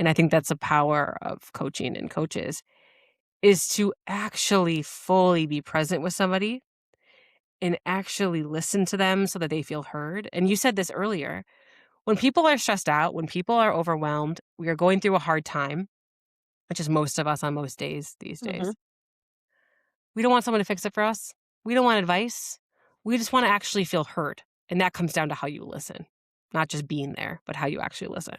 and I think that's the power of coaching and coaches, is to actually fully be present with somebody and actually listen to them so that they feel heard. And you said this earlier. When people are stressed out, when people are overwhelmed, we are going through a hard time, which is most of us on most days these Mhm. days. We don't want someone to fix it for us. We don't want advice. We just want to actually feel heard. And that comes down to how you listen, not just being there, but how you actually listen.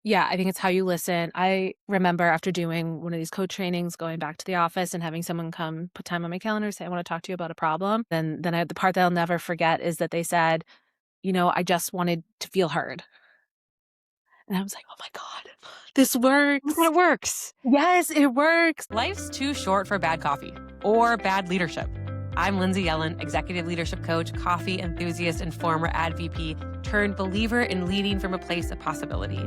Yeah, I think it's how you listen. I remember after doing one of these coach trainings, going back to the office and having someone come put time on my calendar, say, I want to talk to you about a problem. The part that I'll never forget is that they said, I just wanted to feel heard. And I was like, oh my God, this Oh my God, works. it works. Yes, it works. Life's too short for bad coffee or bad leadership. I'm Lindsay Yellin, executive leadership coach, coffee enthusiast, and former ad VP turned believer in leading from a place of possibility.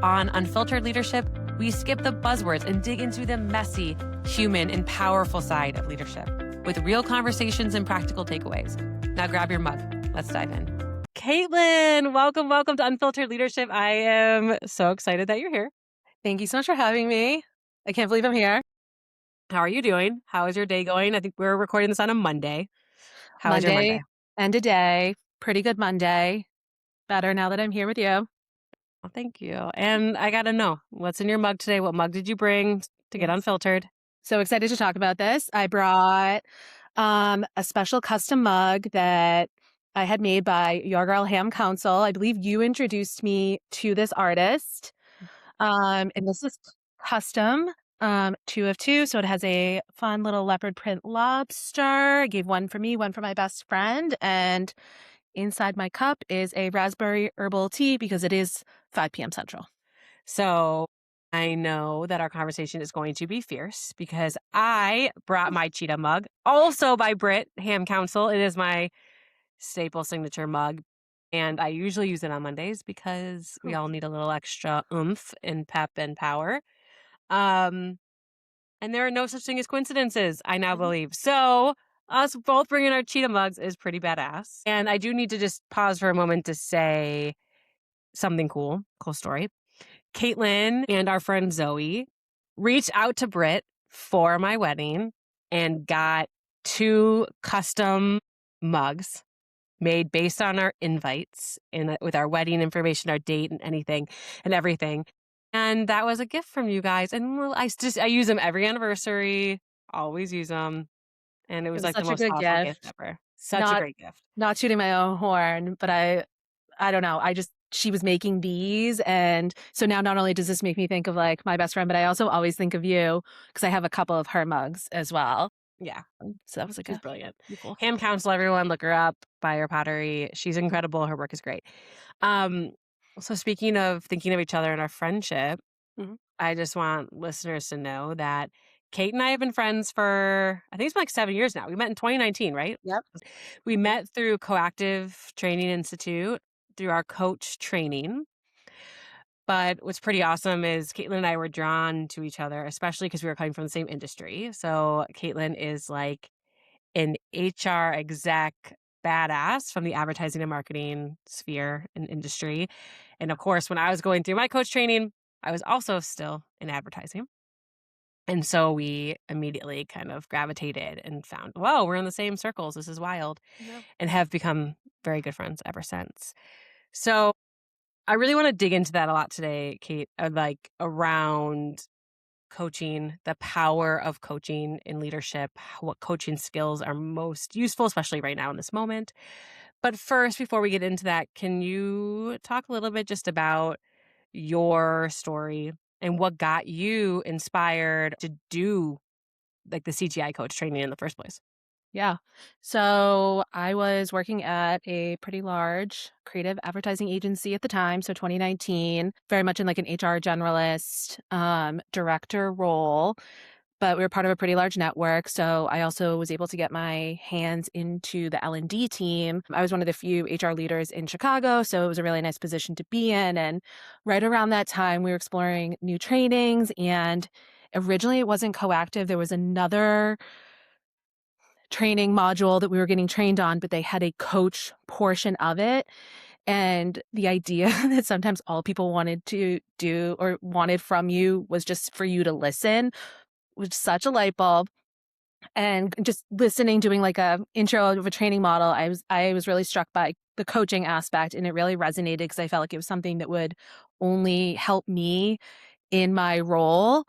On Unfiltered Leadership, we skip the buzzwords and dig into the messy, human, and powerful side of leadership with real conversations and practical takeaways. Now grab your mug. Let's dive in. Caitlin, welcome to Unfiltered Leadership. I am so excited that you're here. Thank you so much for having me. I can't believe I'm here. How are you doing? How is your day going? I think we're recording this on a Monday. How is your Monday, Monday? end of day, pretty good Monday. Better now that I'm here with you. Well, thank you. And I got to know, what's in your mug today? What mug did you bring to get Yes. unfiltered? So excited to talk about this. I brought a special custom mug that I had made by Your Girl Ham Council. I believe you introduced me to this artist. And this is custom, 2 of 2. So it has a fun little leopard print lobster. I gave one for me, one for my best friend. And inside my cup is a raspberry herbal tea because it is 5 p.m. Central. So I know that our conversation is going to be fierce because I brought my cheetah mug, also by Brit Ham Council. It is my staple signature mug. And I usually use it on Mondays because we Cool. all need a little extra oomph and pep and power. Um, And there are no such thing as coincidences, I now Mhm. believe. So us both bringing our cheetah mugs is pretty badass. And I do need to just pause for a moment to say something cool story. Caitlin and our friend Zoe reached out to Britt for my wedding and got 2 custom mugs made based on our invites and with our wedding information, our date and anything and everything. And that was a gift from you guys. And I use them every anniversary, always use them. And it It was was like the such a most good thoughtful gift gift. ever. Such a Not great gift. not shooting my own horn, but I don't know. She was making these. And so now not only does this make me think of like my best friend, but I also always think of you because I have a couple of her mugs as well. Yeah, So that was like she's a brilliant. pretty cool. Ham Council, everyone, look her up, buy her pottery. She's incredible. Her work is great. Um, so speaking of thinking of each other and our friendship, Mhm. I just want listeners to know that Kate and I have been friends for, I think it's been like 7 years now. We met in 2019, right? Yep. We Yep. met through Coactive Training Institute, through our coach training. But what's pretty awesome is Caitlin and I were drawn to each other, especially because we were coming from the same industry. So Caitlin is like an HR exec badass from the advertising and marketing sphere and industry. And of course, when I was going through my coach training, I was also still in advertising. And so we immediately kind of gravitated and found, whoa, we're in the same circles. This is wild. Yeah. And have become very good friends ever since. So I really want to dig into that a lot today, Kate, like around coaching, the power of coaching in leadership, what coaching skills are most useful, especially right now in this moment. But first, before we get into that, can you talk a little bit just about your story and what got you inspired to do like the CTI coach training in the first place? Yeah. So I was working at a pretty large creative advertising agency at the time. So 2019, very much in like an HR generalist, director role. But we were part of a pretty large network. So I also was able to get my hands into the L&D team. I was one of the few HR leaders in Chicago. So it was a really nice position to be in. And right around that time, we were exploring new trainings. And originally it wasn't coactive. There was another training module that we were getting trained on, but they had a coach portion of it. And the idea that sometimes all people wanted to do or wanted from you was just for you to listen was such a light bulb. And just listening, doing like a intro of a training model, I was really struck by the coaching aspect, and it really resonated because I felt like it was something that would only help me in my role.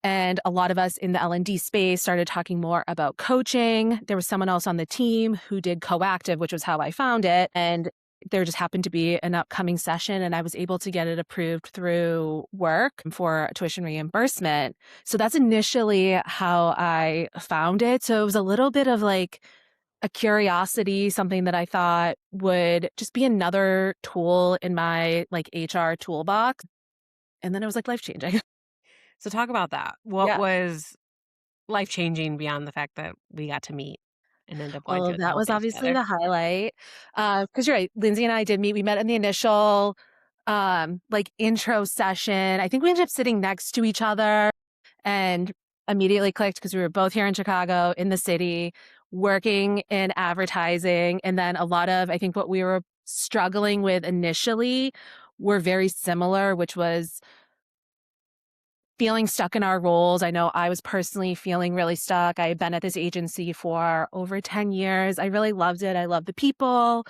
And a lot of us in the L&D space started talking more about coaching. There was someone else on the team who did coactive, which was how I found it. And there just happened to be an upcoming session, and I was able to get it approved through work for tuition reimbursement. So that's initially how I found it. So it was a little bit of like a curiosity, something that I thought would just be another tool in my like HR toolbox. And then it was like life changing. So talk about that. What Yeah. was life-changing beyond the fact that we got to meet and end up going Well, through the that whole was thing obviously together? the highlight. Because you're right, Lindsay and I did meet. We met in the initial, like, intro session. I think we ended up sitting next to each other and immediately clicked because we were both here in Chicago, in the city, working in advertising. And then a lot of, I think, what we were struggling with initially were very similar, which was feeling stuck in our roles. I know I was personally feeling really stuck. I had been at this agency for over 10 years. I really loved it. I loved the people,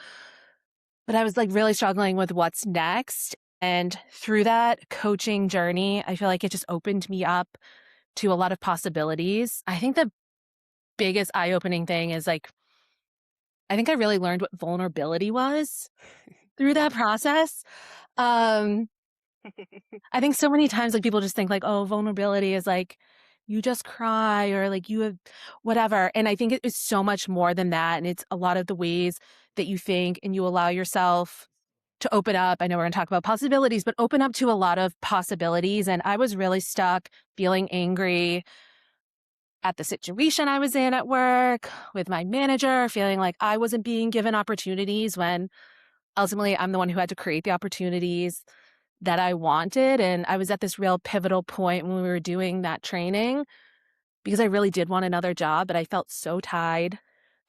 but I was like really struggling with what's next. And through that coaching journey, I feel like it just opened me up to a lot of possibilities. I think the biggest eye opening thing is like, I think I really learned what vulnerability was through that process. Um, I think so many times, like, people just think like, "Oh, vulnerability is like, you just cry or like you have whatever." And I think it is so much more than that. And it's a lot of the ways that you think and you allow yourself to open up. I know we're gonna talk about possibilities, but open up to a lot of possibilities. And I was really stuck feeling angry at the situation I was in at work, with my manager, feeling like I wasn't being given opportunities when ultimately I'm the one who had to create the opportunities that I wanted. And I was at this real pivotal point when we were doing that training because I really did want another job, but I felt so tied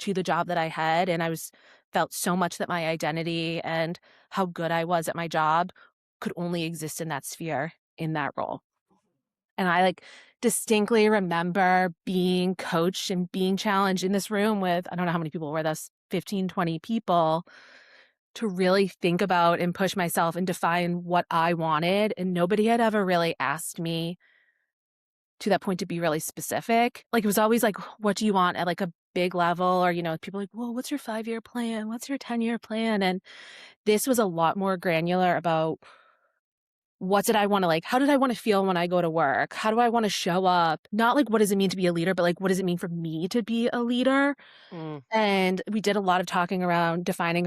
to the job that I had. And felt so much that my identity and how good I was at my job could only exist in that sphere, in that role. And I like distinctly remember being coached and being challenged in this room with, I don't know how many people were this, 15, 20 people, to really think about and push myself and define what I wanted. And nobody had ever really asked me to that point to be really specific. Like, it was always like, what do you want at like a big level? Or, people like, well, what's your 5-year plan? What's your 10-year plan? And this was a lot more granular about what did I want to like, how did I want to feel when I go to work? How do I want to show up? Not like, what does it mean to be a leader, but like, what does it mean for me to be a leader? Mm. And we did a lot of talking around defining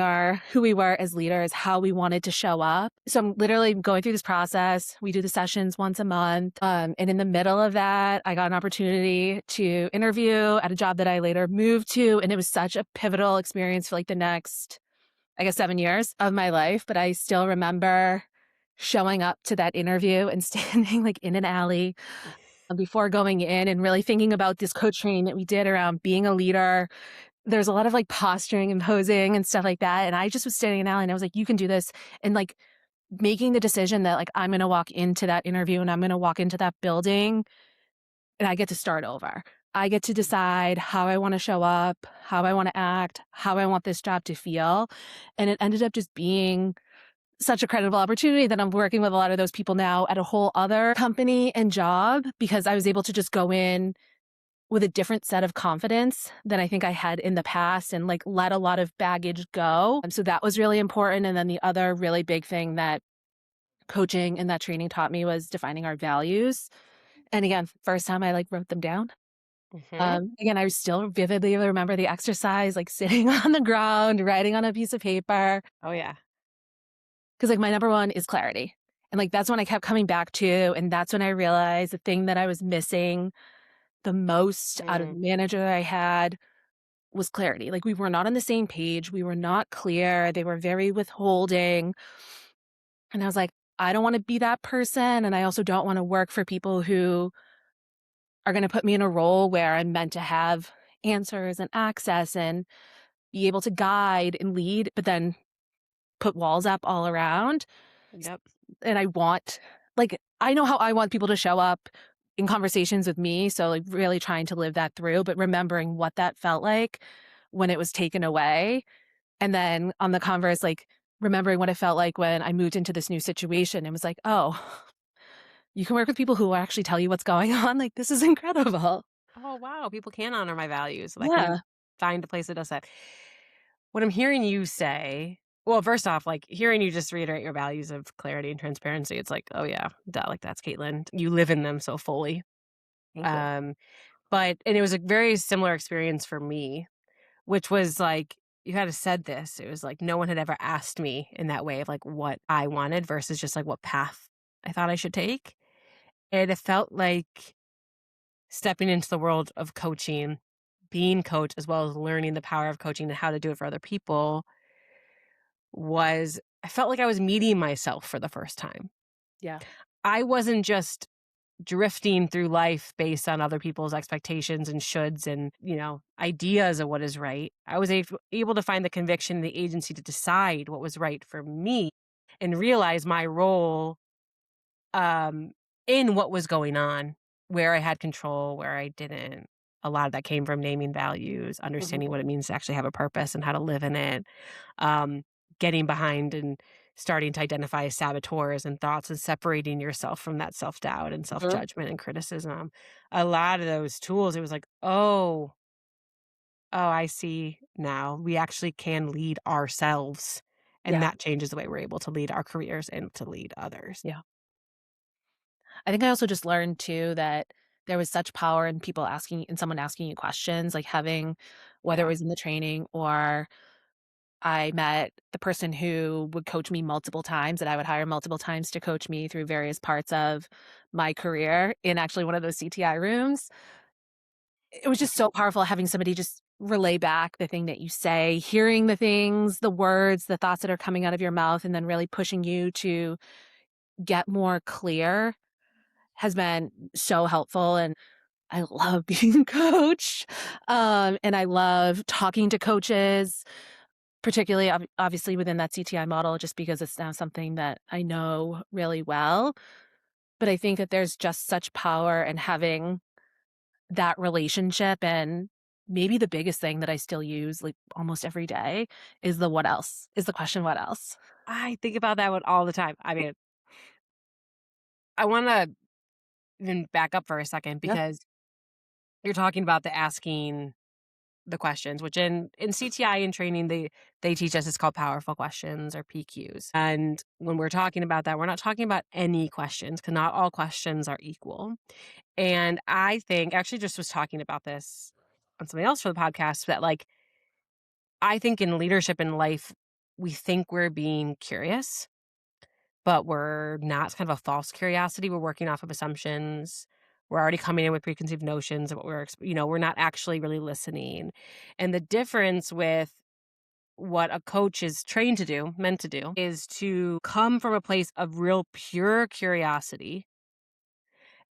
who we were as leaders, how we wanted to show up. So I'm literally going through this process. We do the sessions once a month. And in the middle of that, I got an opportunity to interview at a job that I later moved to. And it was such a pivotal experience for like the next, I guess, 7 years of my life. But I still remember showing up to that interview and standing like in an alley before going in and really thinking about this coach training that we did around being a leader. There's a lot of like posturing and posing and stuff like that. And I just was standing in an alley and I was like, you can do this. And like making the decision that like I'm going to walk into that interview and I'm going to walk into that building and I get to start over. I get to decide how I want to show up, how I want to act, how I want this job to feel. And it ended up just being such a credible opportunity that I'm working with a lot of those people now at a whole other company and job because I was able to just go in with a different set of confidence than I think I had in the past and like let a lot of baggage go. So that was really important. And then the other really big thing that coaching and that training taught me was defining our values. And again, first time I like wrote them down. Mhm. Again, I still vividly remember the exercise, like sitting on the ground, writing on a piece of paper. Oh, yeah. Cause like my number one is clarity. And like that's when I kept coming back to. And that's when I realized the thing that I was missing the most out of Mm. the manager that I had was clarity. Like we were not on the same page. We were not clear. They were very withholding. And I was like, I don't want to be that person. And I also don't want to work for people who are going to put me in a role where I'm meant to have answers and access and be able to guide and lead, but then put walls up all around. Yep. And I know how I want people to show up in conversations with me, so, like, really trying to live that through, but remembering what that felt like when it was taken away, and then on the converse, like, remembering what it felt like when I moved into this new situation and was like, "Oh, you can work with people who will actually tell you what's going on, like, this is incredible." Oh, wow, people can honor my values, so I can Yeah, find a place that does that. What I'm hearing you say well, first off, like, hearing you just reiterate your values of clarity and transparency, it's like, "Oh, yeah, duh, like, that's Caitlin." You live in them so fully. thank you. Um, and it was a very similar experience for me, which was, like, you had said this, it was like no one had ever asked me in that way of, like, what I wanted versus just, like, what path I thought I should take, and it felt like stepping into the world of coaching, being coached, as well as learning the power of coaching and how to do it for other people was I felt like I was meeting myself for the first time. Yeah, I wasn't just drifting through life based on other people's expectations and shoulds and, ideas of what is right. I was able to find the conviction and the agency to decide what was right for me and realize my role um, in what was going on, where I had control, where I didn't. A lot of that came from naming values, mhm, understanding what it means to actually have a purpose and how to live in it, um, getting behind and starting to identify saboteurs and thoughts and separating yourself from that self doubt and self mhm, judgment and criticism. A lot of those tools, it was like, oh, I see now. We actually can lead ourselves. And yeah, that changes the way we're able to lead our careers and to lead others. yeah. I think I also just learned too that there was such power in people asking in someone asking you questions, like having whether it Yeah. was in the training or I met the person who would coach me multiple times that I would hire multiple times to coach me through various parts of my career in actually one of those CTI rooms. It was just so powerful having somebody just relay back the thing that you say, hearing the things, the words, the thoughts that are coming out of your mouth, and then really pushing you to get more clear has been so helpful. And I love being coached. And I love talking to coaches, particularly obviously within that CTI model, just because it's now something that I know really well. But I think that there's just such power in having that relationship. And maybe the biggest thing that I still use like almost every day is the what else, is the question, what else? I think about that one all the time. I mean, I wanna even back up for a second Yeah. because you're talking about the asking the questions, which in CTI and training, they teach us it's called powerful questions or PQs. And when we're talking about that, we're not talking about any questions because not all questions are equal. And I think actually just was talking about this on something else for the podcast that like I think in leadership in life, we think we're being curious but we're not. It's kind of a false curiosity. We're working off of assumptions. We're already coming in with preconceived notions of what we're not actually really listening. And the difference with what a coach is trained to do, meant to do, is to come from a place of real pure curiosity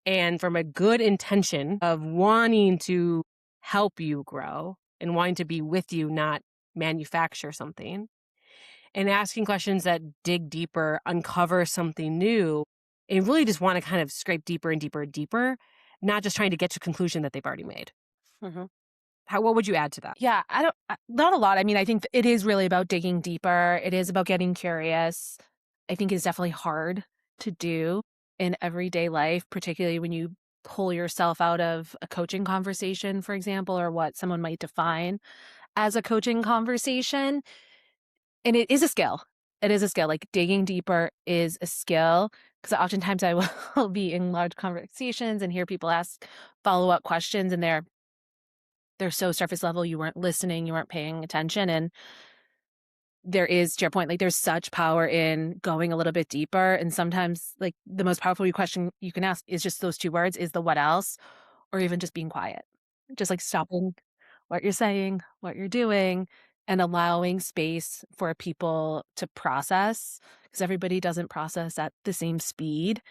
and from a good intention of wanting to help you grow and wanting to be with you, not manufacture something and asking questions that dig deeper, uncover something new, and really just want to kind of scrape deeper and deeper and deeper, not just trying to get to a conclusion that they've already made. Mhm. What would you add to that? Yeah, I don't not a lot. I mean, I think it is really about digging deeper. It is about getting curious. I think it's definitely hard to do in everyday life, particularly when you pull yourself out of a coaching conversation, for example, or what someone might define as a coaching conversation. And it is a skill. It is a skill. Like digging deeper is a skill because oftentimes I will be in large conversations and hear people ask follow-up questions and they're so surface level, you weren't listening, you weren't paying attention, and there is, to your point, like, there's such power in going a little bit deeper, and sometimes, like, the most powerful question you can ask is just those 2 words, is the "what else?" or even just being quiet. Just, like, stopping what you're saying, what you're doing, and allowing space for people to process, because everybody doesn't process at the same speed,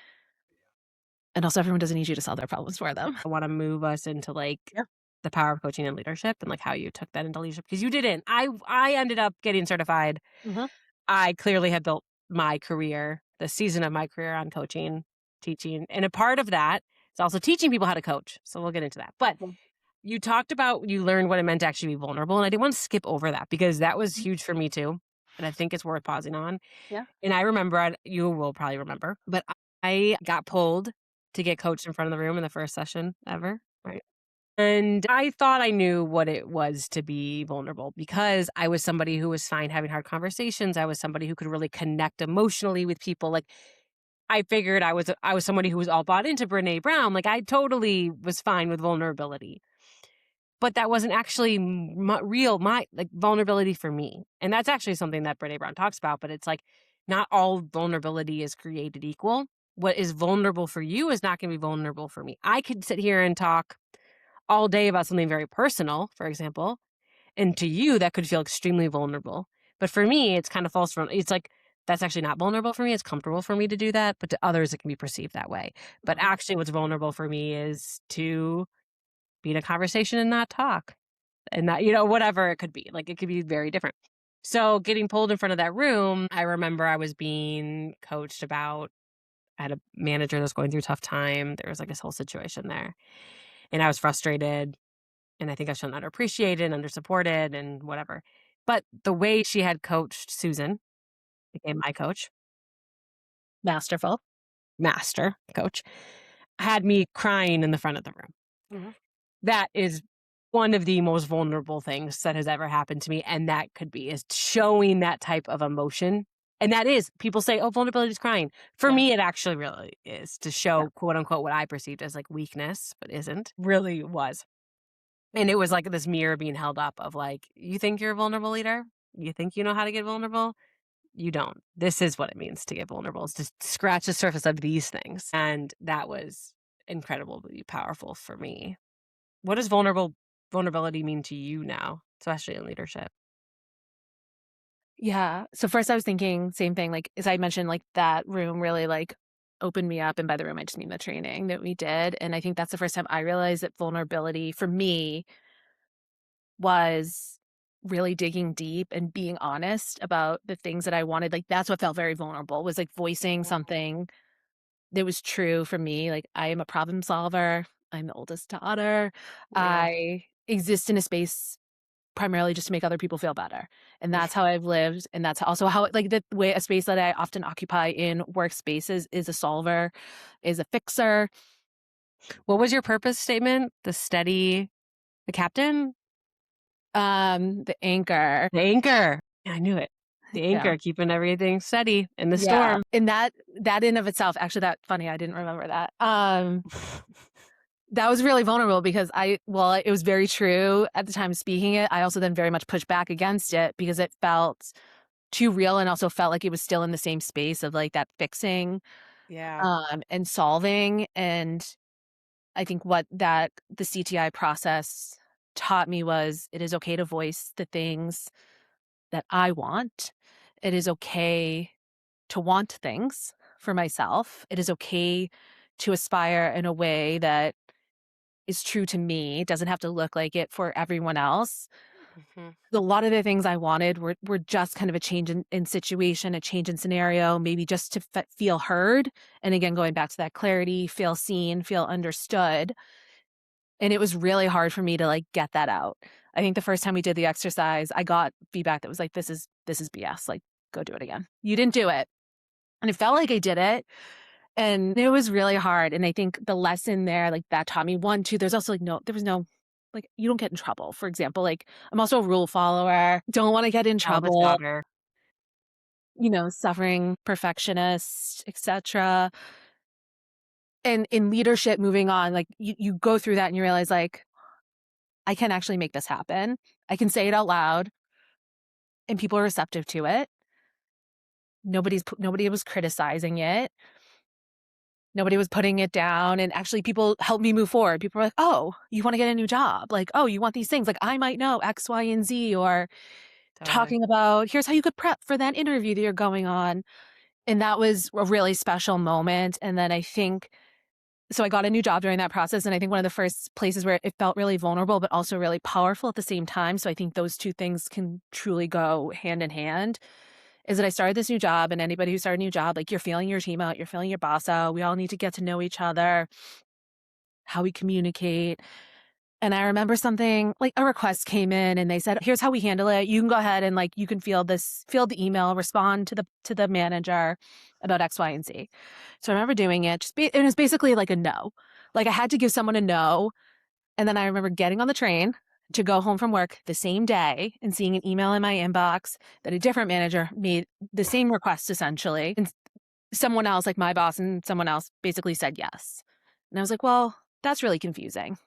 and also everyone doesn't need you to solve their problems for them. I want to move us into like Yeah. the power of coaching and leadership and like how you took that into leadership because you didn't. I ended up getting certified. Mhm. I clearly had built my career, the season of my career on coaching, teaching. And a part of that is also teaching people how to coach. So we'll get into that. But Mhm. you talked about you learned what it meant to actually be vulnerable. And I didn't want to skip over that because that was Mhm. huge for me too. And I think it's worth pausing on. Yeah. And I remember, you will probably remember, but I got pulled to get coached in front of the room in the first session ever. Right. And I thought I knew what it was to be vulnerable because I was somebody who was fine having hard conversations. I was somebody who could really connect emotionally with people. Like I figured I was somebody who was all bought into Brene Brown. Like I totally was fine with vulnerability. But that wasn't actually real my like vulnerability for me. And that's actually something that Brene Brown talks about, but it's like not all vulnerability is created equal. What is vulnerable for you is not going to be vulnerable for me. I could sit here and talk all day about something very personal, for example, and to you that could feel extremely vulnerable. But for me, it's kind of false. It's like that's actually not vulnerable for me. It's comfortable for me to do that, but to others, it can be perceived that way. But Mhm. actually, what's vulnerable for me is to be in a conversation and not talk and not, whatever it could be. Like it could be very different. So getting pulled in front of that room, I remember I was being coached about. I had a manager that was going through a tough time. There was like this whole situation there. And I was frustrated. And I think I was feeling underappreciated, undersupported, and whatever. But the way she had coached Susan, became my coach, masterful, master coach, had me crying in the front of the room. Mhm. That is one of the most vulnerable things that has ever happened to me. And that could be is showing that type of emotion. And that is, people say, oh, vulnerability is crying. For Yeah. me, it actually really is to Yeah. show, quote unquote, what I perceived as like weakness, but isn't. Really was. And it was like this mirror being held up of like, you think you're a vulnerable leader? You think you know how to get vulnerable? You don't. This is what it means to get vulnerable, is to scratch the surface of these things. And that was incredibly powerful for me. What does vulnerability mean to you now, especially in leadership? Yeah. So first I was thinking same thing, like, as I mentioned, like, that room really, like, opened me up, and by the room, I just mean the training that we did, and I think that's the first time I realized that vulnerability for me was really digging deep and being honest about the things that I wanted, like, that's what felt very vulnerable, was, like, voicing Mhm. something that was true for me, like, I am a problem solver, I'm the oldest daughter, Yeah. I exist in a space primarily just to make other people feel better, and that's how I've lived, and that's also how like, the way a space that I often occupy in workspaces is a solver, is a fixer. What was your purpose statement? The captain? The anchor. The anchor. I knew it. The Yeah. anchor, keeping everything steady in the Yeah, storm. and that in of itself actually, that funny, I didn't remember that. That was really vulnerable because well, it was very true at the time of speaking it, I also then very much pushed back against it because it felt too real and also felt like it was still in the same space of, like, that fixing, Yeah. and solving, and I think what that the CTI process taught me was it is okay to voice the things that I want. It is okay to want things for myself. It is okay to aspire in a way that is true to me. It doesn't have to look like it for everyone else. Mhm. A lot of the things I wanted were just kind of a change in situation, a change in scenario, maybe just to feel heard. And again, going back to that clarity, feel seen, feel understood. And it was really hard for me to, like, get that out. I think the first time we did the exercise, I got feedback that was like, this is BS, like, go do it again. You didn't do it." And it felt like I did it, and it was really hard, and I think the lesson there, like, that taught me 1, 2, there's also, like, there was no like, you don't get in trouble. For example, like, I'm also a rule follower, don't wanna get in Eldest trouble, daughter. suffering perfectionist, etcetera. And in leadership, moving on, like, you go through that and you realize, like, I can actually make this happen. I can say it out loud, and people are receptive to it. Nobody was criticizing it. Nobody was putting it down, and actually people helped me move forward. People were like, "Oh, you wanna get a new job?" Like, "Oh, you want these things?" Like, I might know X, Y, and Z, or Totally. talking about, "Here's how you could prep for that interview that you're going on." And that was a really special moment, and then I think so I got a new job during that process, and I think one of the first places where it felt really vulnerable, but also really powerful at the same time, so I think those 2 things can truly go hand in hand, is that I started this new job, and anybody who started a new job, like, you're feeling your team out, you're feeling your boss out. We all need to get to know each other, how we communicate. And I remember something like a request came in and they said, "Here's how we handle it. You can go ahead and like you can field the email, respond to the manager about X, Y, and Z." So I remember doing it. It was basically like a no. Like I had to give someone a no. And then I remember getting on the train to go home from work the same day and seeing an email in my inbox that a different manager made the same request essentially. And someone else, like my boss and someone else, basically said yes. And I was like, well, that's really confusing.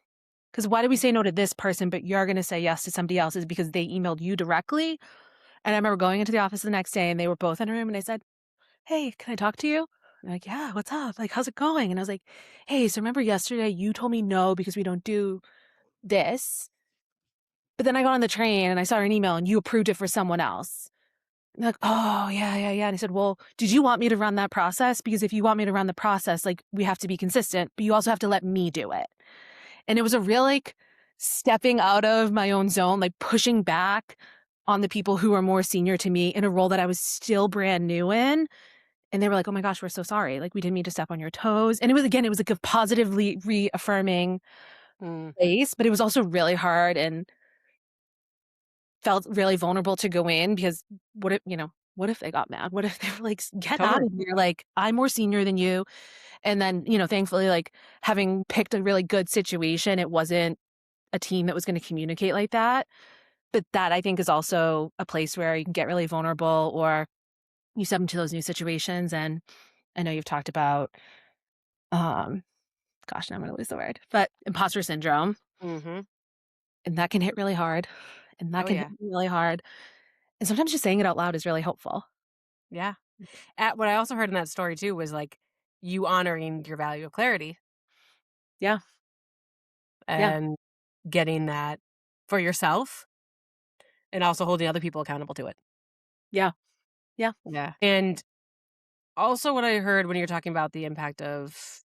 Because why do we say no to this person, but you're going to say yes to somebody else? Is because they emailed you directly? And I remember going into the office the next day and they were both in a room and I said, "Hey, can I talk to you?" And they're like, "Yeah, what's up? Like, how's it going?" And I was like, "Hey, so remember yesterday you told me no because we don't do this, but then I got on the train and I saw an email and you approved it for someone else." And they're like, "Oh, yeah, yeah, yeah." And I said, "Well, did you want me to run that process? Because if you want me to run the process, like, we have to be consistent, but you also have to let me do it." And it was a real, like, stepping out of my own zone, like, pushing back on the people who were more senior to me in a role that I was still brand new in. And they were like, "Oh my gosh, we're so sorry. Like, we didn't mean to step on your toes." And it was like a positively reaffirming Mm, place, but it was also really hard and felt really vulnerable to go in because what if they got mad? What if they were like, "Get out totally. of here. Like, I'm more senior than you." And then, thankfully, like, having picked a really good situation, it wasn't a team that was gonna communicate like that. But that I think is also a place where you can get really vulnerable or you step into those new situations. And I know you've talked about, um, gosh, now I'm gonna lose the word, but imposter syndrome, Hmm. and that can hit really hard, and that Oh, can hit yeah. really hard. And sometimes just saying it out loud is really helpful. Yeah. What I also heard in that story too was like you honoring your value of clarity Yeah, yeah, and getting that for yourself and also holding other people accountable to it. yeah, yeah. Yeah. And also what I heard when you're talking about the impact of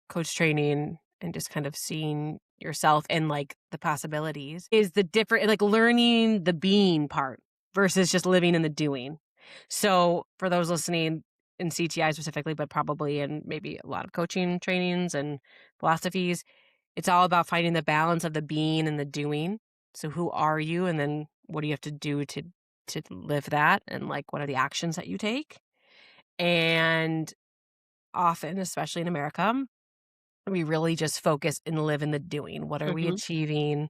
coach training and just kind of seeing yourself and like the possibilities is the different like learning the being part versus just living in the doing. So for those listening in CTI specifically, but probably in maybe a lot of coaching trainings and philosophies, it's all about finding the balance of the being and the doing. So who are you and then what do you have to do to live that and like what are the actions that you take? And often, especially in America, we really just focus and live in the doing. What are we Mhm, achieving?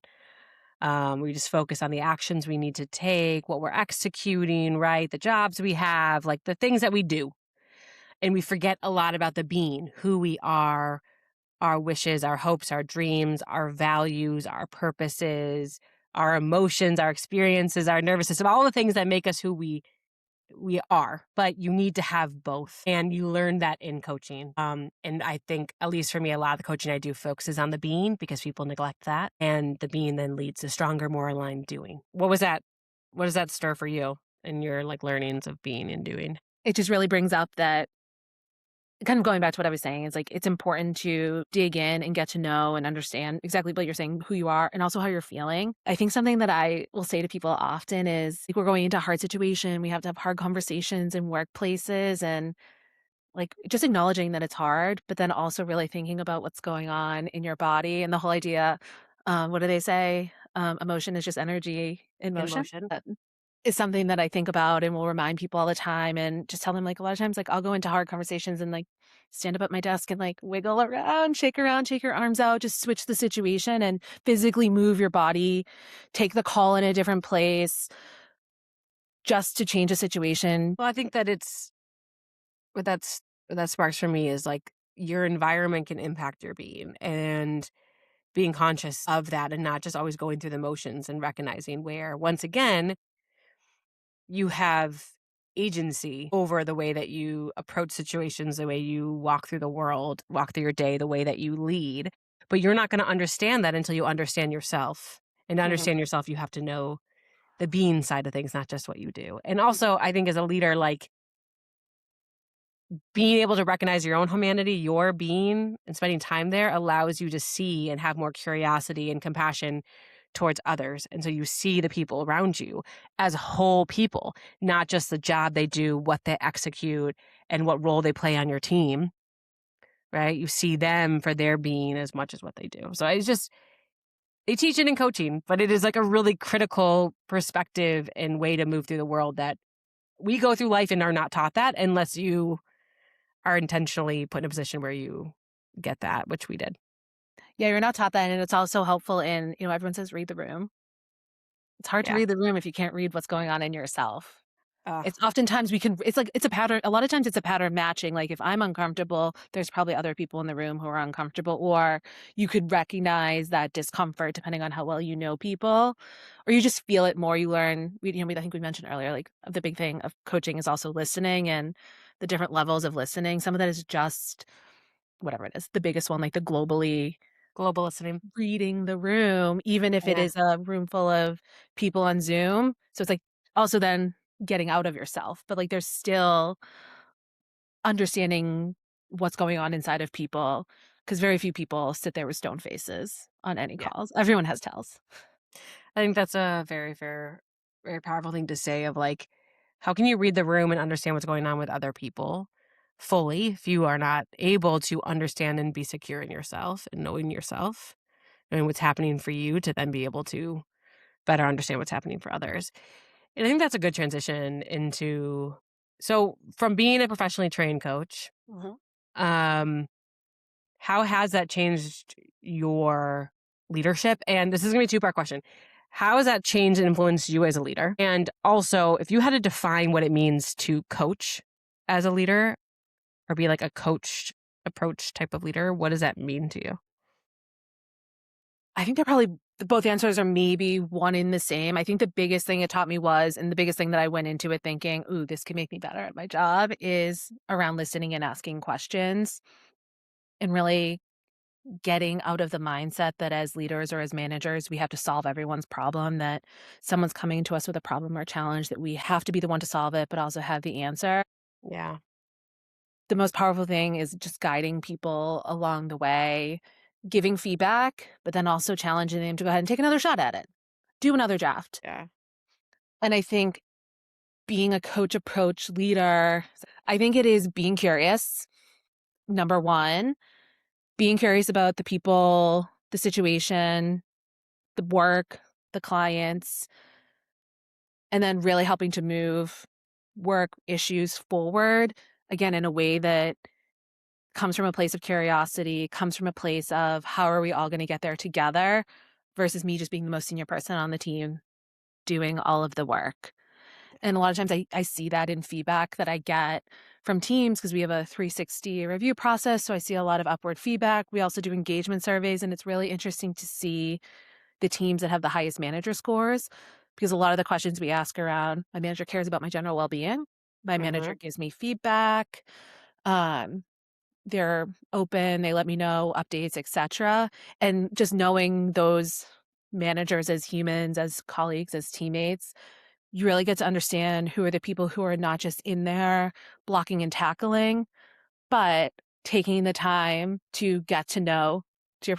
We just focus on the actions we need to take, what we're executing, right? The jobs we have, like the things that we do. And we forget a lot about the being, who we are, our wishes, our hopes, our dreams, our values, our purposes, our emotions, our experiences, our nervous system, all the things that make us who we are, but you need to have both. And you learn that in coaching. And I think, at least for me, a lot of the coaching I do focuses on the being because people neglect that. And the being then leads to stronger, more aligned doing. What was that? What does that stir for you in your like learnings of being and doing? it just really brings up that kind of going back to what I was saying, is like it's important to dig in and get to know and understand exactly what you're saying, who you are, and also how you're feeling. I think something that I will say to people often is like we're going into a hard situation, we have to have hard conversations in workplaces and like just acknowledging that it's hard, but then also really thinking about what's going on in your body and the whole idea. What do they say? Emotion is just energy in In motion. motion? Is something that I think about and will remind people all the time and just tell them, like, a lot of times, like, I'll go into hard conversations and, like, stand up at my desk and, like, wiggle around, shake your arms out, just switch the situation and physically move your body, take the call in a different place just to change a situation. Well, I think that it's what that sparks for me is like your environment can impact your being and being conscious of that and not just always going through the motions and recognizing where, once again, you have agency over the way that you approach situations, the way you walk through the world, walk through your day, the way that you lead. But you're not going to understand that until you understand yourself. And to Mhm, understand yourself, you have to know the being side of things, not just what you do. And also, I think as a leader, like being able to recognize your own humanity, your being, and spending time there allows you to see and have more curiosity and compassion towards others. And so you see the people around you as whole people, not just the job they do, what they execute, and what role they play on your team, right? You see them for their being as much as what they do. So it's just, they teach it in coaching, but it is like a really critical perspective and way to move through the world that we go through life and are not taught that unless you are intentionally put in a position where you get that, which we did. Yeah, you're not taught that, and it's also helpful in, everyone says read the room. It's hard to Yeah. read the room if you can't read what's going on in yourself. Uh, It's oftentimes we can it's like it's a pattern a lot of times it's a pattern matching, like, if I'm uncomfortable, there's probably other people in the room who are uncomfortable, or you could recognize that discomfort depending on how well you know people, or you just feel it more, you learn I think we mentioned earlier, like, the big thing of coaching is also listening and the different levels of listening. Some of that is just whatever it is, the biggest one, like the globally Global listening. reading the room, even if it Yeah. is a room full of people on Zoom. So it's like also then getting out of yourself, but like there's still understanding what's going on inside of people because very few people sit there with stone faces on any Yeah. calls. Everyone has tells. I think that's a very fair, very powerful thing to say of like, how can you read the room and understand what's going on with other people fully if you are not able to understand and be secure in yourself and knowing yourself and what's happening for you to then be able to better understand what's happening for others. And I think that's a good transition into so from being a professionally trained coach, Mhm. um, how has that changed your leadership? And this is gonna be a two-part question. How has that changed and influenced you as a leader? And also, if you had to define what it means to coach as a leader or be like a coach approach type of leader, what does that mean to you? I think they're probably both answers are maybe one in the same. I think the biggest thing it taught me was, and the biggest thing that I went into it thinking, ooh, this could make me better at my job is around listening and asking questions and really getting out of the mindset that as leaders or as managers, we have to solve everyone's problem, that someone's coming to us with a problem or challenge, that we have to be the one to solve it, but also have the answer. Yeah. The most powerful thing is just guiding people along the way, giving feedback, but then also challenging them to go ahead and take another shot at it, do another draft. Yeah. And I think being a coach approach leader, I think it is being curious, number one, being curious about the people, the situation, the work, the clients, and then really helping to move work issues forward, again, in a way that comes from a place of curiosity, comes from a place of how are we all going to get there together versus me just being the most senior person on the team doing all of the work. And a lot of times I see that in feedback that I get from teams because we have a 360 review process. So I see a lot of upward feedback. We also do engagement surveys, and it's really interesting to see the teams that have the highest manager scores because a lot of the questions we ask around my manager cares about my general well-being. My manager Hmm. gives me feedback. Um, they're open, they let me know updates, etc. And just knowing those managers as humans, as colleagues, as teammates, you really get to understand who are the people who are not just in there blocking and tackling, but taking the time to get to know, to your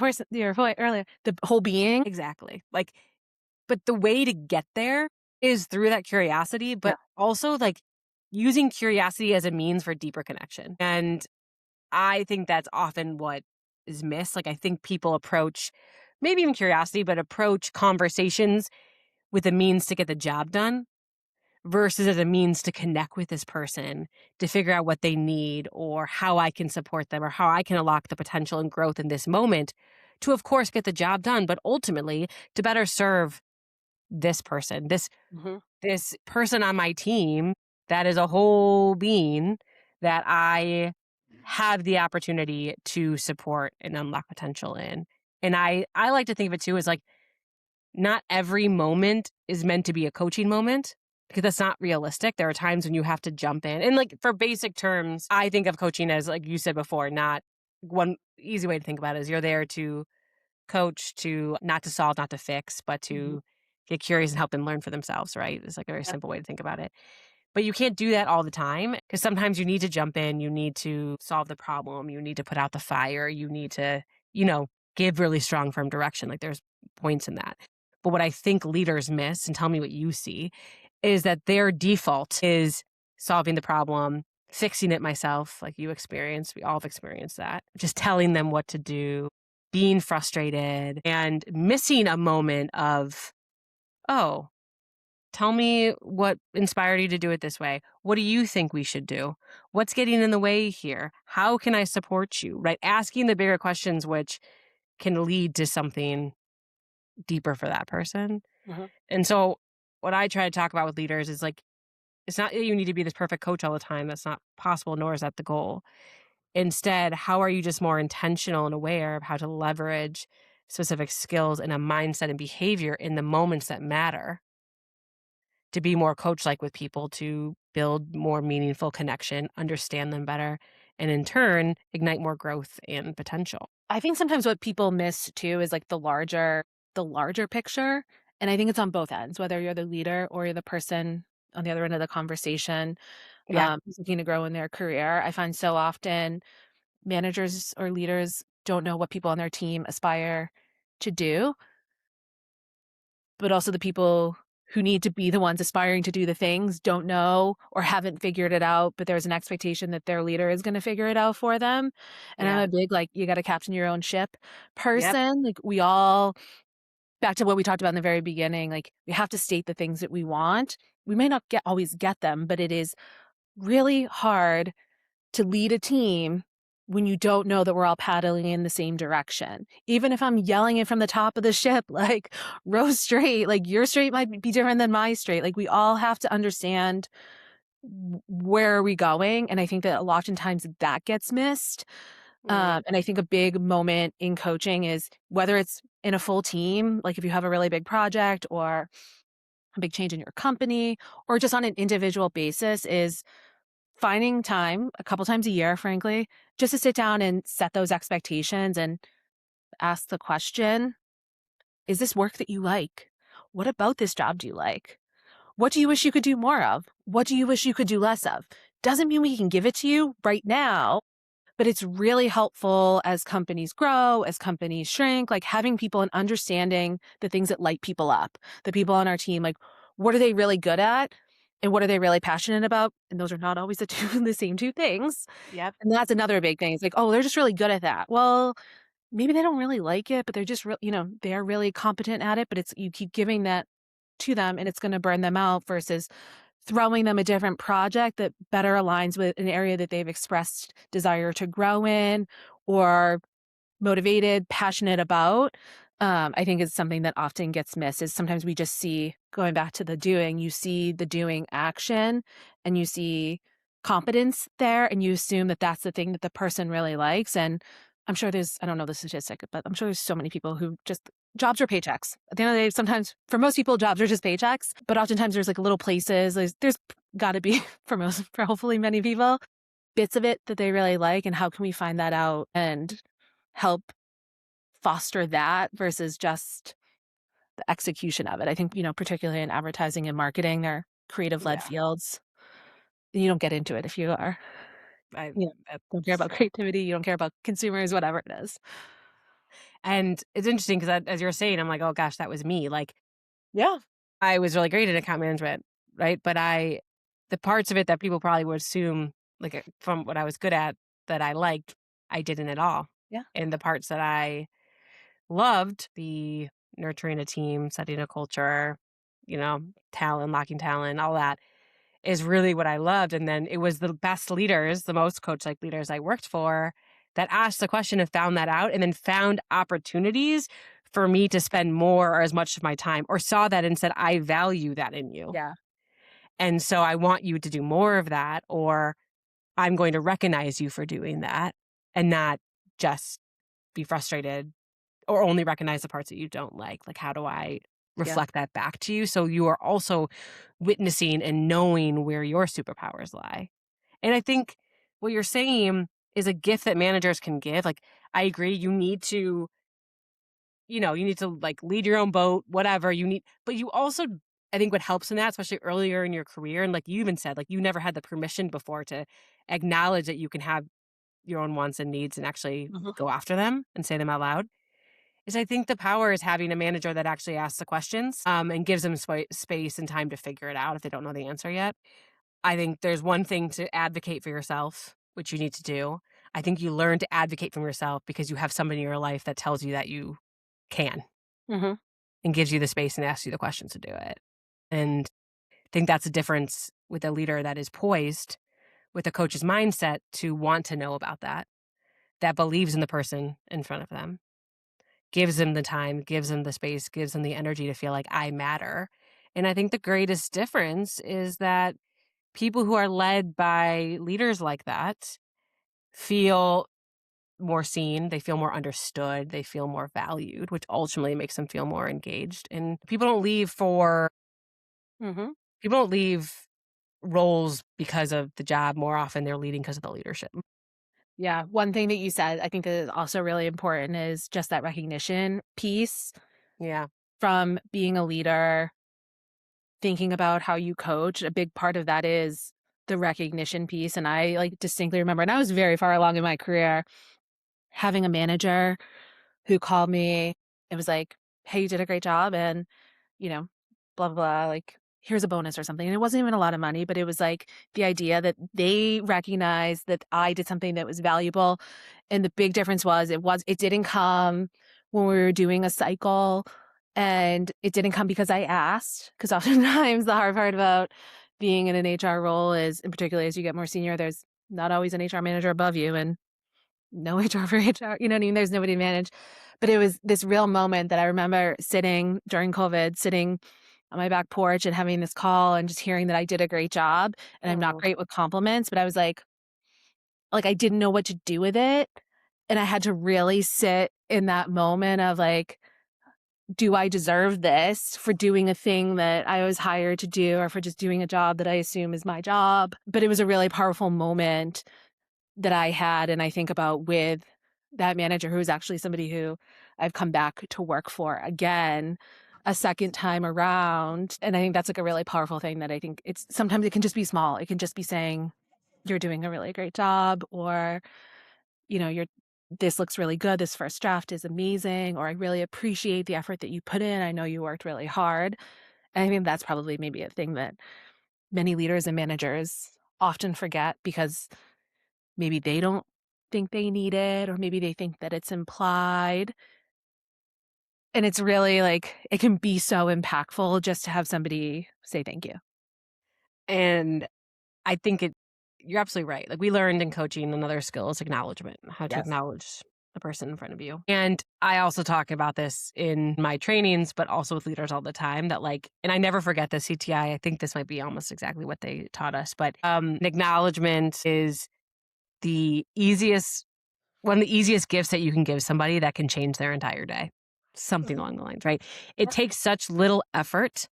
point earlier, the whole being. Exactly. Like, but the way to get there is through that curiosity, Yeah. but also like using curiosity as a means for deeper connection. And I think that's often what is missed. Like, I think people approach maybe even curiosity, but approach conversations with a means to get the job done versus as a means to connect with this person, to figure out what they need or how I can support them or how I can unlock the potential and growth in this moment to, of course, get the job done, but ultimately to better serve this person, Mhm. this person on my team that is a whole being that I have the opportunity to support and unlock potential in. And I like to think of it too as like not every moment is meant to be a coaching moment because that's not realistic. There are times when you have to jump in. And like for basic terms, I think of coaching as like you said before, not one easy way to think about it is you're there to coach to not to solve, not to fix, but Mhm. to get curious and help them learn for themselves, right? It's like a very Yep. simple way to think about it. But you can't do that all the time because sometimes you need to jump in, you need to solve the problem, you need to put out the fire, you need to, you know, give really strong, firm direction. Like there's points in that. But what I think leaders miss, and tell me what you see, is that their default is solving the problem, fixing it myself, like you experienced. We all have experienced that. Just telling them what to do, being frustrated, and missing a moment of, oh, tell me what inspired you to do it this way. What do you think we should do? What's getting in the way here? How can I support you? Right? Asking the bigger questions, which can lead to something deeper for that person. Mhm. And so, what I try to talk about with leaders is like, it's not that you need to be this perfect coach all the time. That's not possible, nor is that the goal. Instead, how are you just more intentional and aware of how to leverage specific skills and a mindset and behavior in the moments that matter to be more coach like with people, to build more meaningful connection, understand them better, and in turn, ignite more growth and potential? I think sometimes what people miss too is like the larger picture. And I think it's on both ends, whether you're the leader or you're the person on the other end of the conversation, Yeah. who's looking to grow in their career. I find so often managers or leaders don't know what people on their team aspire to do, but also the people who need to be the ones aspiring to do the things don't know or haven't figured it out, but there's an expectation that their leader is going to figure it out for them. And I'm Yeah. a big, like, you got to captain your own ship Yep. person. Like, we all, back to what we talked about in the very beginning, like, we have to state the things that we want. We may not always get them, but it is really hard to lead a team when you don't know that we're all paddling in the same direction. Even if I'm yelling it from the top of the ship, like, row straight, like, your straight might be different than my straight. Like, we all have to understand where are we going. And I think that a lot of times that gets missed. Mm, And I think a big moment in coaching is whether it's in a full team, like if you have a really big project or a big change in your company, or just on an individual basis, is finding time a couple times a year, frankly, just to sit down and set those expectations and ask the question, is this work that you like? What about this job do you like? What do you wish you could do more of? What do you wish you could do less of? Doesn't mean we can give it to you right now, but it's really helpful as companies grow, as companies shrink, like having people and understanding the things that light people up, the people on our team, like what are they really good at and what are they really passionate about? And those are not always the same two things. yep. And that's another big thing. It's like, oh, they're just really good at that. Well, maybe they don't really like it, but they're just they're really competent at it, but it's you keep giving that to them and it's going to burn them out versus throwing them a different project that better aligns with an area that they've expressed desire to grow in or motivated, passionate about. I think is something that often gets missed is sometimes we just see going back to the doing, you see the doing action and you see competence there and you assume that that's the thing that the person really likes. And I'm sure I don't know the statistic, but I'm sure there's so many people who just jobs are paychecks. At the end of the day, sometimes for most people, jobs are just paychecks, but oftentimes there's like little places, there's got to be for hopefully many people, bits of it that they really like. And how can we find that out and help foster that versus just the execution of it. I think, particularly in advertising and marketing, they're creative led Yeah. fields. You don't get into it if you are, I, don't care that's about true. creativity, you don't care about consumers, whatever it is. And it's interesting because as you're saying, I'm like, oh gosh, that was me. Like, Yeah. I was really great at account management, right? But the parts of it that people probably would assume, like from what I was good at, that I liked, I didn't at all. Yeah. And the parts that I loved, the nurturing a team, setting a culture, you know, talent, locking talent, all that is really what I loved. And then it was the best leaders, the most coach like leaders I worked for that asked the question and found that out and then found opportunities for me to spend more or as much of my time or saw that and said, I value that in you. Yeah. And so I want you to do more of that, or I'm going to recognize you for doing that and not just be frustrated or only recognize the parts that you don't like. Like, how do I Yeah. reflect that back to you so you are also witnessing and knowing where your superpowers lie? And I think what you're saying is a gift that managers can give. Like, I agree, you need to like lead your own boat, whatever you need. But you also, I think what helps in that, especially earlier in your career, and like you even said, like you never had the permission before to acknowledge that you can have your own wants and needs and actually Mhm. go after them and say them out loud, is I think the power is having a manager that actually asks the questions, and gives them space and time to figure it out if they don't know the answer yet. I think there's one thing to advocate for yourself, which you need to do. I think you learn to advocate for yourself because you have somebody in your life that tells you that you can Mhm. and gives you the space and asks you the questions to do it. And I think that's a difference with a leader that is poised with a coach's mindset to want to know about that, that believes in the person in front of them, gives them the time, gives them the space, gives them the energy to feel like I matter. And I think the greatest difference is that people who are led by leaders like that feel more seen, they feel more understood, they feel more valued, which ultimately makes them feel more engaged. And Mhm. people don't leave roles because of the job. More often they're leading because of the leadership. Yeah, one thing that you said I think that is also really important is just that recognition piece Yeah. from being a leader, thinking about how you coach. A big part of that is the recognition piece, and I, like, distinctly remember and I was very far along in my career, having a manager who called me. It was like, "Hey, you did a great job, and, you know, blah, blah, blah, like, here's a bonus or something." And it wasn't even a lot of money, but it was like the idea that they recognized that I did something that was valuable. And the big difference was it didn't come when we were doing a cycle, and it didn't come because I asked. Because oftentimes the hard part about being in an HR role is, and particularly as you get more senior, there's not always an HR manager above you, and no HR for HR, you know what I mean? There's nobody to manage. But it was this real moment that I remember sitting during COVID, sitting on my back porch and having this call and just hearing that I did a great job. And I'm not Oh. great with compliments, but I was like I didn't know what to do with it. And I had to really sit in that moment of like, do I deserve this for doing a thing that I was hired to do or for just doing a job that I assume is my job? But it was a really powerful moment that I had, and I think about with that manager who is actually somebody who I've come back to work for again a second time around. And I think that's like a really powerful thing that I think it's sometimes it can just be small. It can just be saying, "You're doing a really great job," or, "You're this looks really good. This first draft is amazing," or, "I really appreciate the effort that you put in. I know you worked really hard." And I think that's probably maybe a thing that many leaders and managers often forget because maybe they don't think they need it, or maybe they think that it's implied. And it's really like, it can be so impactful just to have somebody say thank you. And I think you're absolutely right. Like we learned in coaching another skill is acknowledgement, how to Yes. acknowledge the person in front of you. And I also talk about this in my trainings, but also with leaders all the time that like, and I never forget the CTI. I think this might be almost exactly what they taught us, but an acknowledgement is the easiest, one of the easiest gifts that you can give somebody that can change their entire day. Something Mhm. along the lines, right? It Yep. takes such little effort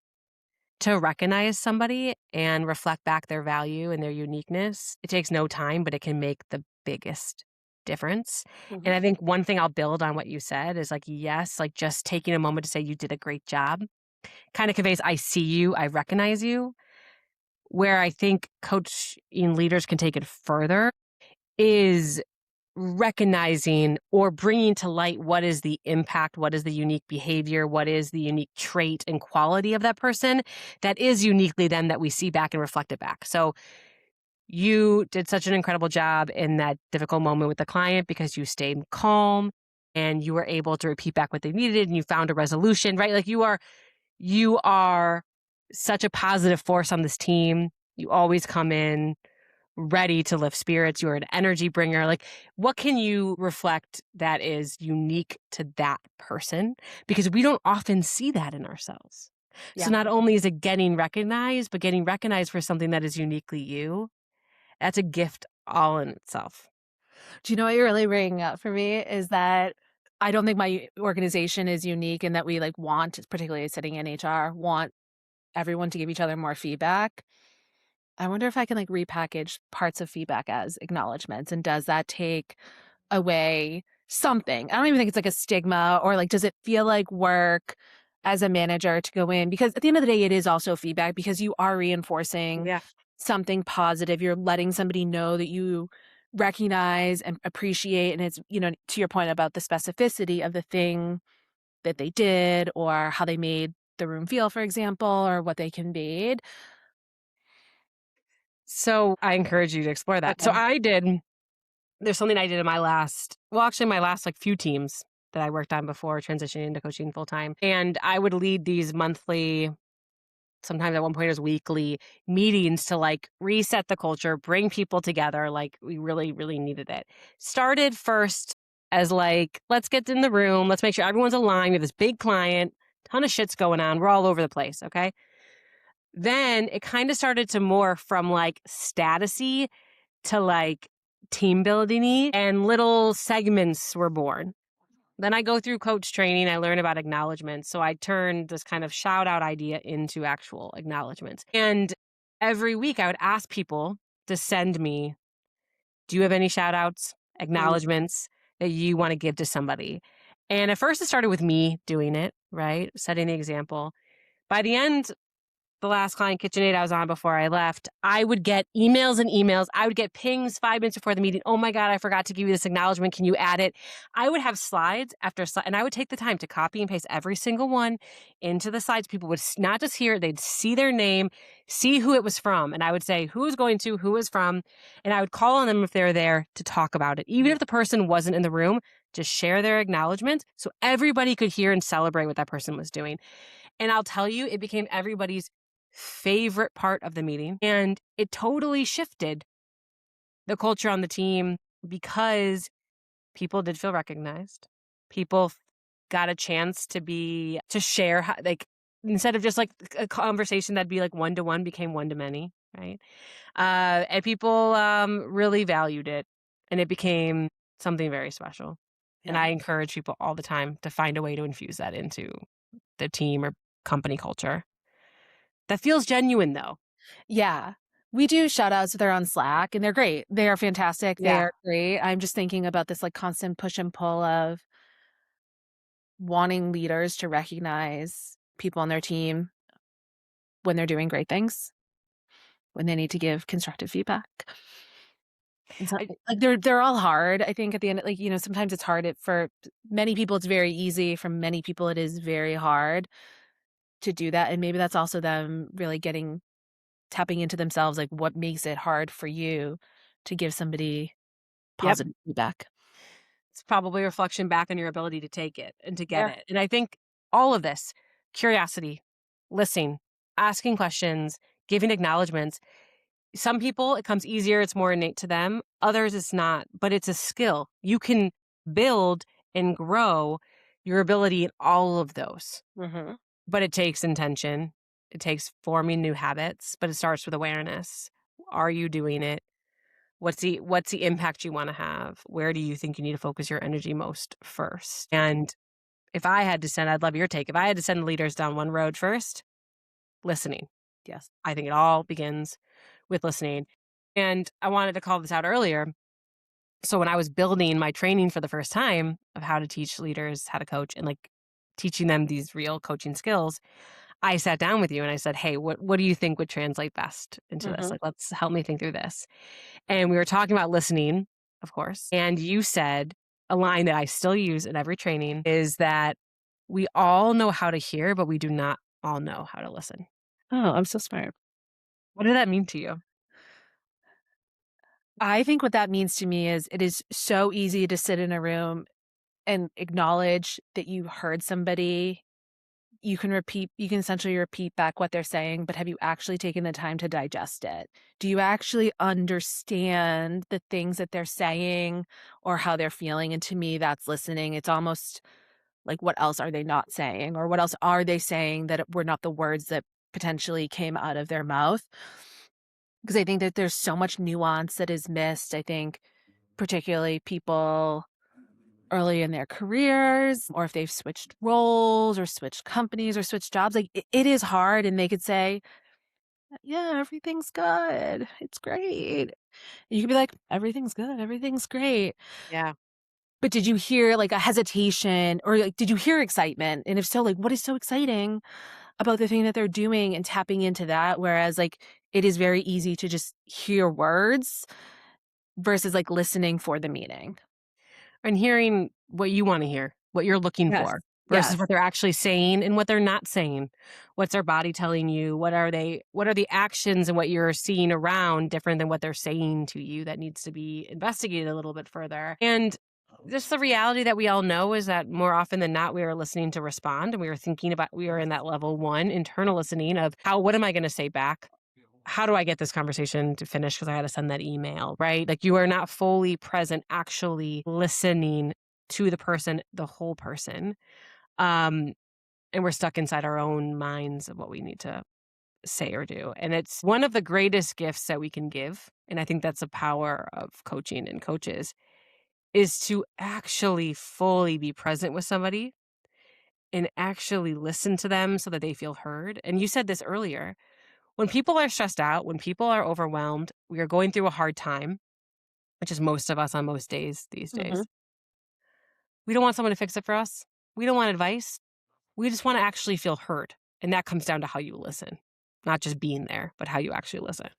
to recognize somebody and reflect back their value and their uniqueness. It takes no time, but it can make the biggest difference. Mhm. And I think one thing I'll build on what you said is like, yes, like just taking a moment to say you did a great job kind of conveys, I see you, I recognize you. Where I think coaching leaders can take it further is recognizing or bringing to light what is the impact, what is the unique behavior, what is the unique trait and quality of that person that is uniquely them that we see back and reflect it back. So you did such an incredible job in that difficult moment with the client because you stayed calm and you were able to repeat back what they needed and you found a resolution, right? Like you are such a positive force on this team. You always come in ready to lift spirits. You're an energy bringer. Like, what can you reflect that is unique to that person? Because we don't often see that in ourselves. So Yeah. not only is it getting recognized, but getting recognized for something that is uniquely you. That's a gift all in itself. Do you know what you're really bringing up for me is that I don't think my organization is unique in that we like want, particularly sitting in HR, want everyone to give each other more feedback. I wonder if I can like repackage parts of feedback as acknowledgments. And does that take away something? I don't even think it's like a stigma, or like, does it feel like work as a manager to go in? Because at the end of the day, it is also feedback because you are reinforcing Yeah. something positive. You're letting somebody know that you recognize and appreciate. And it's, to your point about the specificity of the thing that they did or how they made the room feel, for example, or what they conveyed. So I encourage you to explore that. So Okay. I did there's something I did in my last like few teams that I worked on before transitioning into coaching full time. And I would lead these monthly, sometimes at one point it was weekly meetings to like reset the culture, bring people together. Like we really, really needed it. Started first as like, let's get in the room, let's make sure everyone's aligned. We have this big client, ton of shit's going on. We're all over the place. Okay. Then it kind of started to morph from like statusy to like team building and little segments were born. Then I go through coach training, I learn about acknowledgments. So I turned this kind of shout out idea into actual acknowledgments. And every week I would ask people to send me, do you have any shout outs, Mm. acknowledgments that you want to give to somebody? And at first it started with me doing it, right? Setting the example. By the end, the last client KitchenAid I was on before I left, I would get emails and emails. I would get pings 5 minutes before the meeting. Oh my God, I forgot to give you this acknowledgement. Can you add it? I would have slides after slide, and I would take the time to copy and paste every single one into the slides. People would not just hear it, they'd see their name, see who it was from. And I would say who's going to, who is from. And I would call on them if they're there to talk about it. Even if the person wasn't in the room, just share their acknowledgement so everybody could hear and celebrate what that person was doing. And I'll tell you, it became everybody's favorite part of the meeting. And it totally shifted the culture on the team because people did feel recognized. People got a chance to share, like, instead of just like a conversation that'd be like one to one became one to many, right? And people really valued it and it became something very special. And Yeah. I encourage people all the time to find a way to infuse that into the team or company culture. That feels genuine though. Yeah. We do shout outs if they're on Slack and they're great. They are fantastic. They Yeah. are great. I'm just thinking about this like constant push and pull of wanting leaders to recognize people on their team when they're doing great things, when they need to give constructive feedback. And so, I like, they're all hard. I think at the end, like, sometimes it's hard. For many people, it's very easy. For many people, it is very hard to do that. And maybe that's also them really tapping into themselves, like what makes it hard for you to give somebody Yep. positive feedback. It's probably a reflection back on your ability to take it and to get Yeah. it. And I think all of this, curiosity, listening, asking questions, giving acknowledgments, some people it comes easier, it's more innate to them. Others it's not, but it's a skill. You can build and grow your ability in all of those. Mhm. But it takes intention. It takes forming new habits, but it starts with awareness. Are you doing it? What's the impact you wanna have? Where do you think you need to focus your energy most first? And if I had to send I'd love your take. If I had to send leaders down one road first, listening. Yes. I think it all begins with listening. And I wanted to call this out earlier. So when I was building my training for the first time of how to teach leaders how to coach and, like, teaching them these real coaching skills, I sat down with you and I said, "Hey, what do you think would translate best into this? Mhm. Like, let's help me think through this." And we were talking about listening, of course. And you said a line that I still use in every training is that we all know how to hear, but we do not all know how to listen. Oh, I'm so smart. What did that mean to you? I think what that means to me is it is so easy to sit in a room and acknowledge that you heard somebody. You can essentially repeat back what they're saying, but have you actually taken the time to digest it? Do you actually understand the things that they're saying or how they're feeling? And to me, that's listening. It's almost like, what else are they not saying? Or what else are they saying that were not the words that potentially came out of their mouth? Because I think that there's so much nuance that is missed. I think particularly people early in their careers, or if they've switched roles or switched companies or switched jobs, like it is hard. And they could say, yeah, everything's good. It's great. And you could be like, everything's good. Everything's great. Yeah. But did you hear like a hesitation or like, did you hear excitement? And if so, like, what is so exciting about the thing that they're doing and tapping into that? Whereas like, it is very easy to just hear words versus like listening for the meaning. And hearing what you want to hear, what you're looking Yes. for. versus Yes. what they're actually saying and what they're not saying. What's their body telling you? What are the actions and what you're seeing around different than what they're saying to you that needs to be investigated a little bit further. And just the reality that we all know is that more often than not, we are listening to respond and we are thinking about, we are in that level one internal listening of what am I going to say back? How do I get this conversation to finish? Because I had to send that email, right? Like you are not fully present, actually listening to the person, the whole person. Um, and we're stuck inside our own minds of what we need to say or do. And it's one of the greatest gifts that we can give. And I think that's the power of coaching and coaches is to actually fully be present with somebody and actually listen to them so that they feel heard. And you said this earlier. When people are stressed out, when people are overwhelmed, we are going through a hard time, which is most of us on most days these Mhm. days. We don't want someone to fix it for us. We don't want advice. We just want to actually feel heard. And that comes down to how you listen, not just being there, but how you actually listen.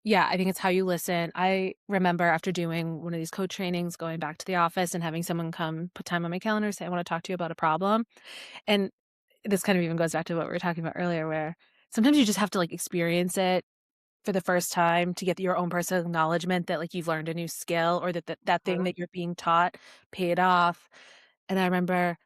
Yeah, I think it's how you listen. I remember after doing one of these coach trainings, going back to the office and having someone come put time on my calendar, say, I want to talk to you about a problem. And this kind of even goes back to what we were talking about earlier, where sometimes you just have to like experience it for the first time to get your own personal acknowledgement that like you've learned a new skill or that thing Mhm. that you're being taught paid off. And I remember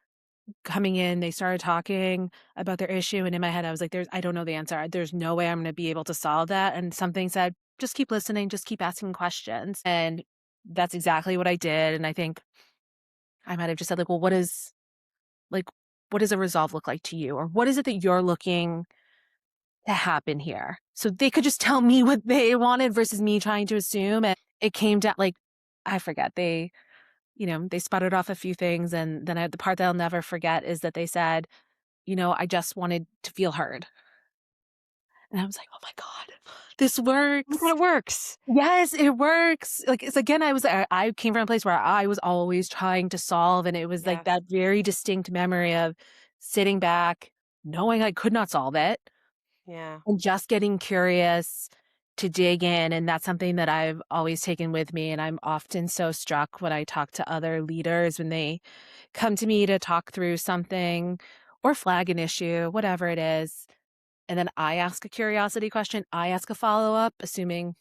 coming in, they started talking about their issue, and in my head, I was like, I don't know the answer. There's no way I'm gonna be able to solve that." And something said, "Just keep listening, just keep asking questions." And that's exactly what I did, and I think I might have just said, like, "Well, like, what does a resolve look like to you? Or what is it that you're looking to happen here?" So they could just tell me what they wanted versus me trying to assume, and it came down like, I forget, they sputtered off a few things, and then the part that I'll never forget is that they said, I just wanted to feel heard. And I was like, "Oh my god, this Oh my God, works." it works. Yes, it works. Like, it's again, I came from a place where I was always trying to solve, and it was like Yes. that very distinct memory of sitting back, knowing I could not solve it, Yeah. and just getting curious to dig in, and that's something that I've always taken with me, and I'm often so struck when I talk to other leaders when they come to me to talk through something or flag an issue, whatever it is, and then I ask a curiosity question, I ask a follow-up, assuming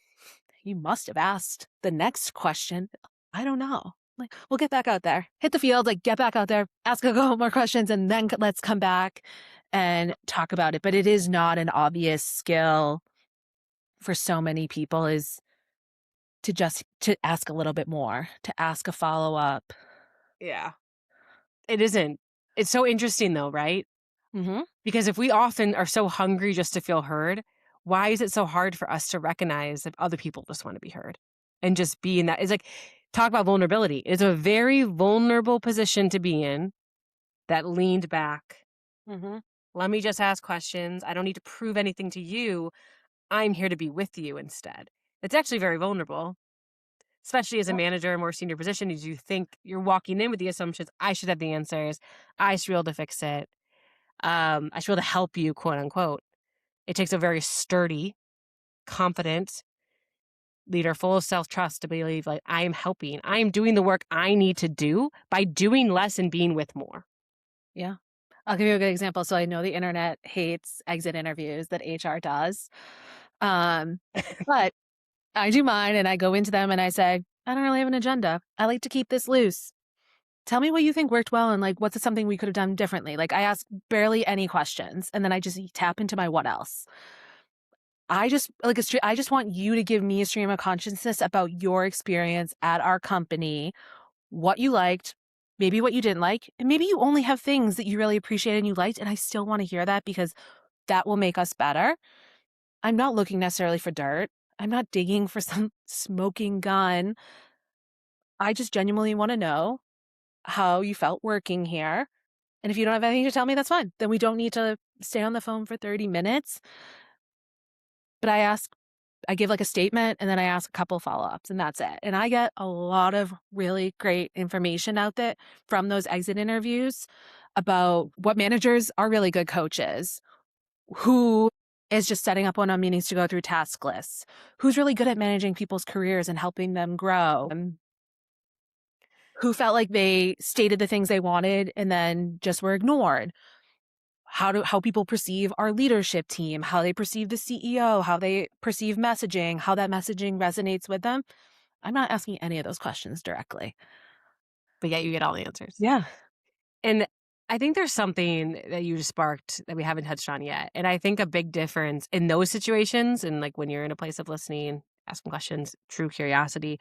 you must have asked the next question. I don't know. Like, we'll get back out there, hit the field, like, get back out there, ask a couple more questions, and then let's come back and talk about it. But it is not an obvious skill for so many people is to ask a little bit more, to ask a follow-up. Yeah. It isn't. It's so interesting though, right? Mhm. Because if we often are so hungry just to feel heard, why is it so hard for us to recognize that other people just want to be heard and just be in that? It's like, talk about vulnerability. It's a very vulnerable position to be in that leaned back. Mhm. Let me just ask questions. I don't need to prove anything to you. I'm here to be with you instead. It's actually very vulnerable, especially as a Yep. manager, a more senior position, as you think you're walking in with the assumptions, I should have the answers. I should be able to fix it. I should be able to help you, quote unquote. It takes a very sturdy, confident leader full of self-trust to believe like I am helping. I am doing the work I need to do by doing less and being with more. Yeah. I'll give you a good example. So I know the internet hates exit interviews that HR does. Um, but I do mine and I go into them and I say, I don't really have an agenda. I like to keep this loose. Tell me what you think worked well and like what's something we could have done differently. Like I ask barely any questions and then I just tap into my what else. I just like I just want you to give me a stream of consciousness about your experience at our company, what you liked, maybe what you didn't like, and maybe you only have things that you really appreciated and you liked, and I still want to hear that because that will make us better. I'm not looking necessarily for dirt. I'm not digging for some smoking gun. I just genuinely want to know how you felt working here. And if you don't have anything to tell me, that's fine. Then we don't need to stay on the phone for 30 minutes. But I give like a statement and then I ask a couple follow-ups and that's it. And I get a lot of really great information out there from those exit interviews about what managers are really good coaches, who is just setting up one-on meetings to go through task lists, who's really good at managing people's careers and helping them grow. Who felt like they stated the things they wanted and then just were ignored? How people perceive our leadership team, how they perceive the CEO, how they perceive messaging, how that messaging resonates with them. I'm not asking any of those questions directly. but yet you get all the answers. Yeah. And I think there's something that you just sparked that we haven't touched on yet. And I think a big difference in those situations and like when you're in a place of listening, asking questions, true curiosity,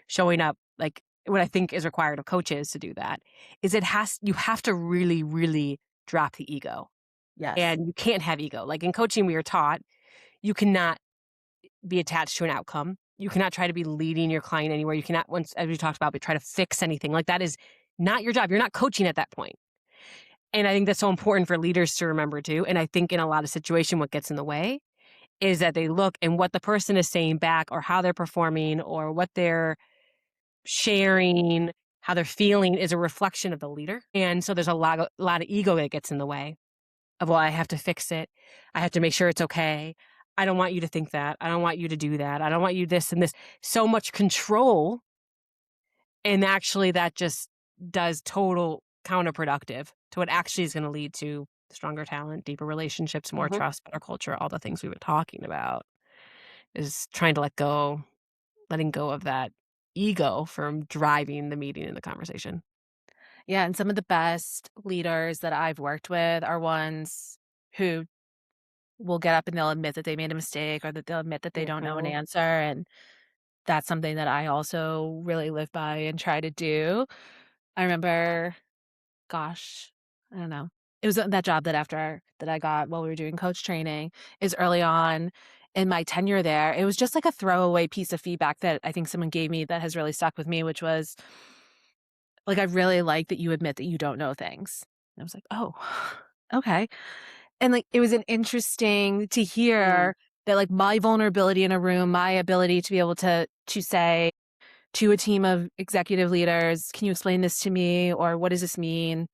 showing up, like what I think is required of coaches to do that is you have to really, really drop the ego. Yes. And you can't have ego. Like in coaching, we are taught you cannot be attached to an outcome. You cannot try to be leading your client anywhere. You cannot, once, as we talked about, try to fix anything. Like that is not your job. You're not coaching at that point. And I think that's so important for leaders to remember too. And I think in a lot of situations, what gets in the way is that they look and what the person is saying back or how they're performing or what they're sharing, how they're feeling is a reflection of the leader. And so there's a lot of ego that gets in the way of, well, I have to fix it. I have to make sure it's okay. I don't want you to think that. I don't want you to do that. I don't want you this and this. So much control. And actually, that just does total counterproductive to what actually is going to lead to stronger talent, deeper relationships, more Mhm. trust, better culture, all the things we've been talking about is trying to letting go of that ego from driving the meeting and the conversation. Yeah, and some of the best leaders that I've worked with are ones who will get up and they'll admit that they made a mistake or that they'll admit that they don't know an Mhm. answer, and that's something that I also really live by and try to do. I remember, gosh, I don't know. It was that job that after that I got while we were doing coach training is early on in my tenure there. It was just like a throwaway piece of feedback that I think someone gave me that has really stuck with me, which was like, "I really like that you admit that you don't know things." And I was like, "Oh, okay." And, like, it was an interesting to Mm. hear that, like, my vulnerability in a room, my ability to be able to say to a team of executive leaders, "Can you explain this to me?" or "What does this mean?"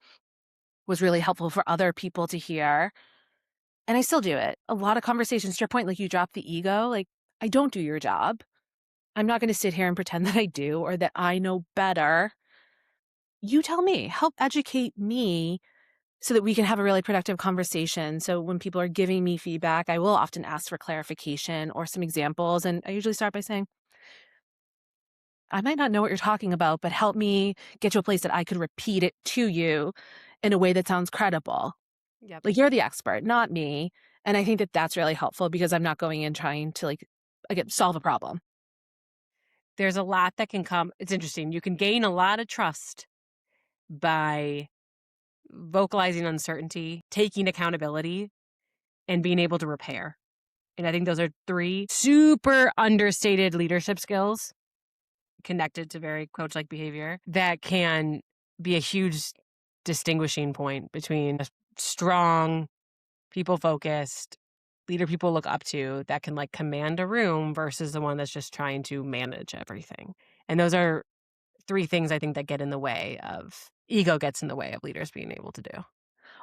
was really helpful for other people to hear. And I still do it. A lot of conversations, to your point, like, you drop the ego, like, I don't do your job. I'm not gonna sit here and pretend that I do or that I know better. You tell me. Help educate me so that we can have a really productive conversation. So when people are giving me feedback, I will often ask for clarification or some examples. And I usually start by saying, I might not know what you're talking about, but help me get to a place that I could repeat it to you in a way that sounds credible. Yep. Like you're the expert, not me. And I think that that's really helpful because I'm not going in trying to like, again, solve a problem. There's a lot that can come. It's interesting. You can gain a lot of trust by vocalizing uncertainty, taking accountability, and being able to repair. And I think those are three super understated leadership skills connected to very coach like behavior that can be a huge distinguishing point between a strong, people focused leader people look up to that can like command a room versus the one that's just trying to manage everything. And those are three things I think that get in the way of ego gets in the way of leaders being able to do.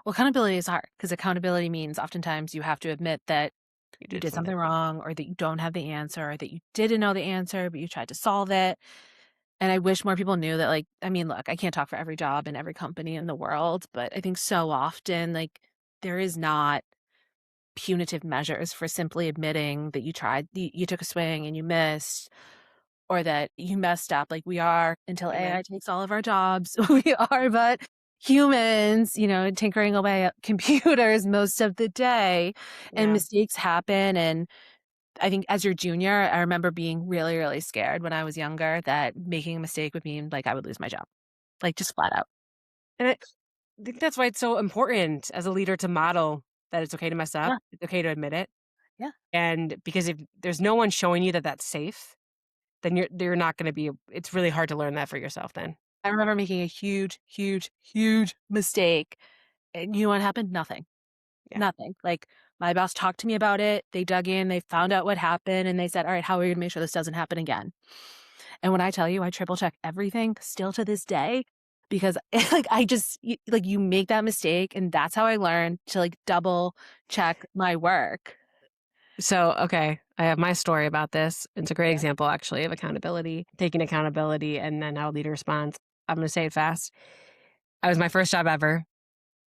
Well, accountability is hard because accountability means oftentimes you have to admit that You you did did something something. wrong or that you don't have the answer or that you didn't know the answer, but you tried to solve it. And I wish more people knew that, like, I mean, look, I can't talk for every job and every company in the world, but I think so often, like, there is not punitive measures for simply admitting that you took a swing and you missed or that you messed up. Like, we are, until Human. AI takes all of our jobs, we are but humans, tinkering away at computers most of the day, and Yeah. mistakes happen. And I think as your junior, I remember being really, really scared when I was younger that making a mistake would mean, like, I would lose my job, like, just flat out. And I think that's why it's so important as a leader to model that it's okay to mess up. Yeah, It's okay to admit it. yeah. And because if there's no one showing you that that's safe, then you're not going to be. It's really hard to learn that for yourself. Then. I remember making a huge, huge, huge mistake, and you know what happened? Nothing. Yeah. Nothing. Like, my boss talked to me about it, they dug in, they found out what happened, and they said, "Alright, how are we gonna make sure this doesn't happen again?" And when I tell you I triple check everything still to this day because, like, I just like, you make that mistake, and that's how I learned to, like, double check my work. So okay, I have my story about this. It's a great Yeah. example actually of accountability, taking accountability, and then how a leader responds. I'm going to say it fast. It was my first job ever,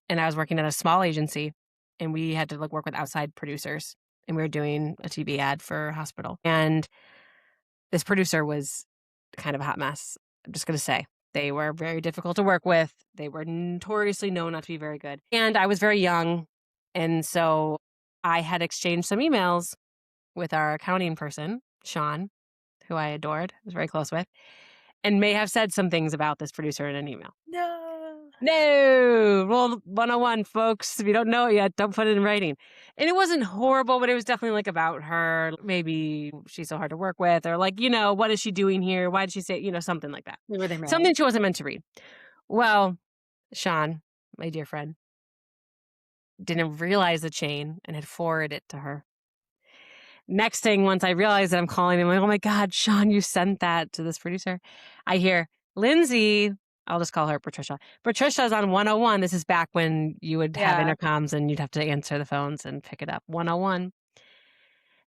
and I was working at a small agency, and we had to like work with outside producers, and we were doing a TV ad for a hospital. And this producer was kind of a hot mess. I'm just going to say they were very difficult to work with. They were notoriously known not to be very good. And I was very young. And so I had exchanged some emails with our accounting person, Sean, who I adored, was very close with, and may have said some things about this producer in an email. No. No, rule 101, folks. If you don't know it yet, don't put it in writing. And it wasn't horrible, but it was definitely like about her. Maybe she's so hard to work with, or like, what is she doing here? Why did she say, something like that? Were they married? Something she wasn't meant to read. Well, Sean, my dear friend, didn't realize the chain and had forwarded it to her. Next thing, once I realized that I'm calling him, like, oh my God, Sean, you sent that to this producer. I hear, Lindsay, I'll just call her Patricia. Patricia's on 101. This is back when you would have Yeah. intercoms and you'd have to answer the phones and pick it up. 101.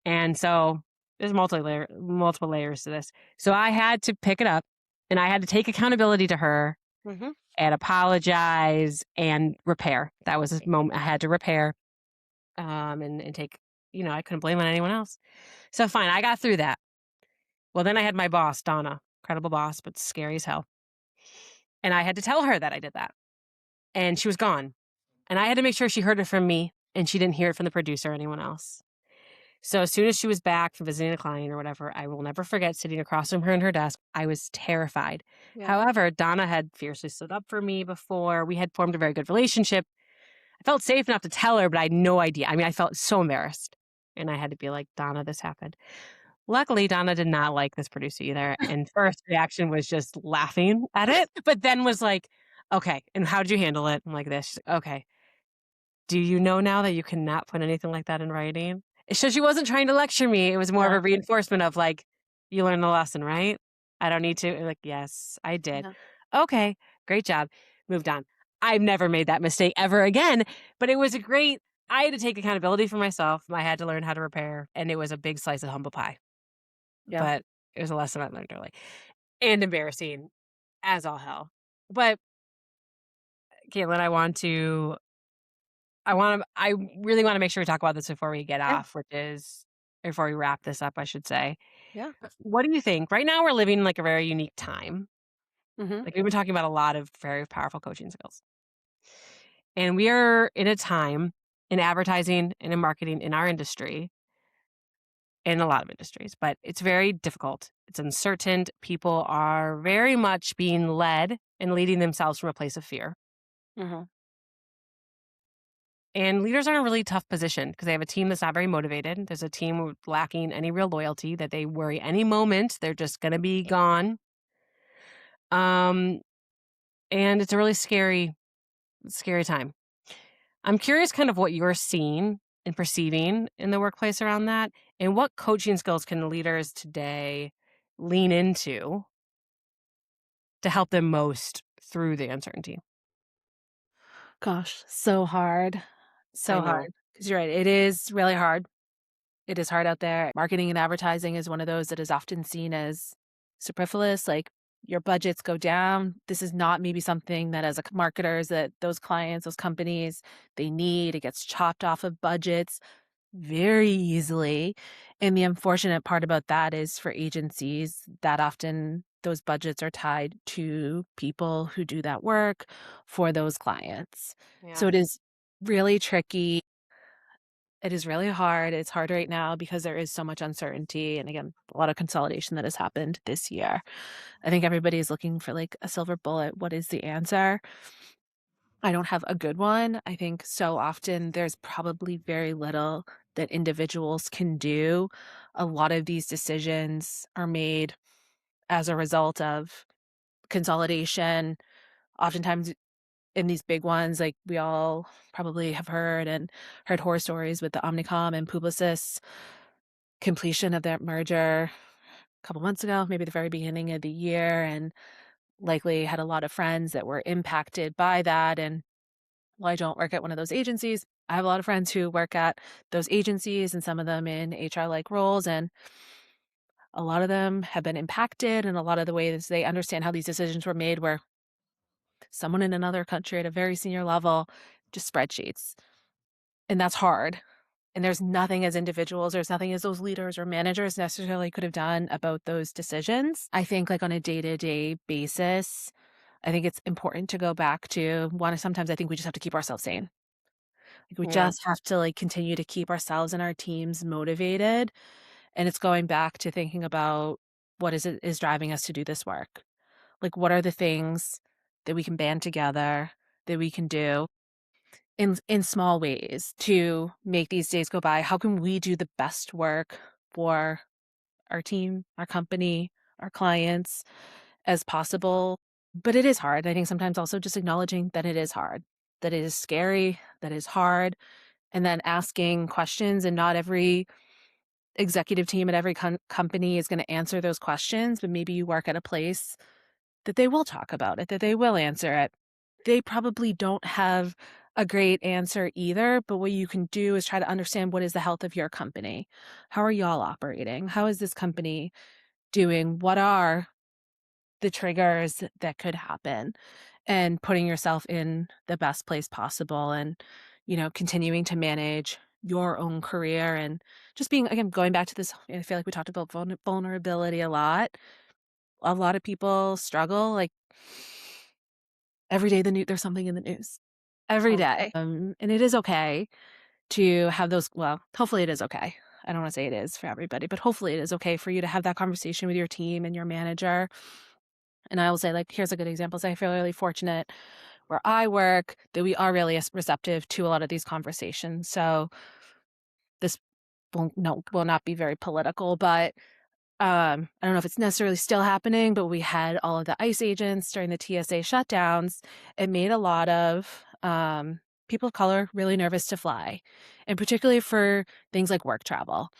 And so there's multiple layers to this. So I had to pick it up and I had to take accountability to her Mm-hmm. and apologize and repair. That was a moment I had to repair and take, I couldn't blame on anyone else. So fine, I got through that. Well, then I had my boss, Donna, incredible boss, but scary as hell. And I had to tell her that I did that. And she was gone. And I had to make sure she heard it from me and she didn't hear it from the producer or anyone else. So as soon as she was back from visiting a client or whatever, I will never forget sitting across from her in her desk. I was terrified. Yeah. However, Donna had fiercely stood up for me before. We had formed a very good relationship. I felt safe enough to tell her, but I had no idea. I mean, I felt so embarrassed. And I had to be like, Donna, this happened. Luckily, Donna did not like this producer either. And first reaction was just laughing at it, but then was like, okay, and how did you handle it? I'm like this. She's like, okay. Do you know now that you cannot put anything like that in writing? So she wasn't trying to lecture me. It was more of Yeah. a reinforcement of like, you learned the lesson, right? I don't need to. Like, yes, I did. Yeah. Okay, great job. Moved on. I've never made that mistake ever again, but it was I had to take accountability for myself. I had to learn how to repair, and it was a big slice of humble pie. Yeah. But it was a lesson I learned early and embarrassing as all hell. But Caitlin, I really want to make sure we talk about this before we get Yeah. off, before we wrap this up, I should say. Yeah. What do you think? Right now, we're living in like a very unique time. Mm-hmm. Like we've been talking about a lot of very powerful coaching skills. And we are in a time in advertising and in marketing in our industry, in a lot of industries, but it's very difficult. It's uncertain. People are very much being led and leading themselves from a place of fear. Mm-hmm. And leaders are in a really tough position because they have a team that's not very motivated. There's a team lacking any real loyalty that they worry any moment they're just going to be gone. And it's a really scary time. I'm curious kind of what you're seeing and perceiving in the workplace around that, and what coaching skills can leaders today lean into to help them most through the uncertainty. Gosh, so hard. I So know. hard. Because you're right. It is really hard. It is hard out there. Marketing and advertising is one of those that is often seen as superfluous, like your budgets go down. This is not maybe something that as a marketers that those clients, those companies, they need. It gets chopped off of budgets very easily. And the unfortunate part about that is for agencies that often those budgets are tied to people who do that work for those clients. Yeah. So it is really tricky. It is really hard. It's hard right now because there is so much uncertainty and again, a lot of consolidation that has happened this year. I think everybody is looking for like a silver bullet. What is the answer? I don't have a good one. I think so often there's probably very little that individuals can do. A lot of these decisions are made as a result of consolidation. Oftentimes in these big ones, like we all probably have heard horror stories with the Omnicom and Publicis completion of that merger a couple months ago, maybe the very beginning of the year, and likely had a lot of friends that were impacted by that. And while I don't work at one of those agencies, I have a lot of friends who work at those agencies and some of them in HR-like roles. And a lot of them have been impacted. And a lot of the ways they understand how these decisions were made were someone in another country at a very senior level, just spreadsheets. And that's hard. And there's nothing as individuals, there's nothing as those leaders or managers necessarily could have done about those decisions. I think like on a day-to-day basis, I think it's important to go back to one, sometimes I think we just have to keep ourselves sane. Like we Yeah. just have to like continue to keep ourselves and our teams motivated. And it's going back to thinking about what is it is driving us to do this work. Like what are the things that we can band together, that we can do in small ways to make these days go by? How can we do the best work for our team, our company, our clients as possible? But it is hard. I think sometimes also just acknowledging that it is hard, that it is scary, that it is hard, and then asking questions. And not every executive team at every company is going to answer those questions, but maybe you work at a place that they will talk about it, that they will answer it. They probably don't have a great answer either, but what you can do is try to understand what is the health of your company. How are y'all operating? How is this company doing? What are the triggers that could happen? And putting yourself in the best place possible and, continuing to manage your own career and just being, again, going back to this, I feel like we talked about vulnerability a lot. A lot of people struggle, like, every day there's something in the news. Every Totally. day. And it is okay to have those, well, hopefully it is okay. I don't wanna say it is for everybody, but hopefully it is okay for you to have that conversation with your team and your manager. And I will say, like, here's a good example. So I feel really fortunate where I work that we are really receptive to a lot of these conversations. So this will not be very political, but I don't know if it's necessarily still happening, but we had all of the ICE agents during the TSA shutdowns. It made a lot of people of color really nervous to fly, and particularly for things like work travel.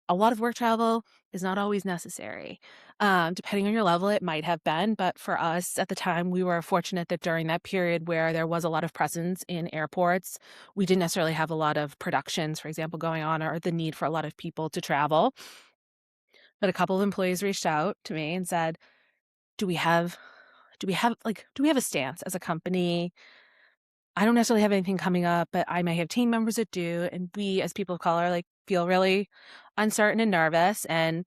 A lot of work travel is not always necessary. Depending on your level, it might have been, but for us at the time, we were fortunate that during that period where there was a lot of presence in airports, we didn't necessarily have a lot of productions, for example, going on or the need for a lot of people to travel. But a couple of employees reached out to me and said, "Do we have do we have a stance as a company? I don't necessarily have anything coming up, but I may have team members that do, and we as people of color, like, feel really uncertain and nervous." And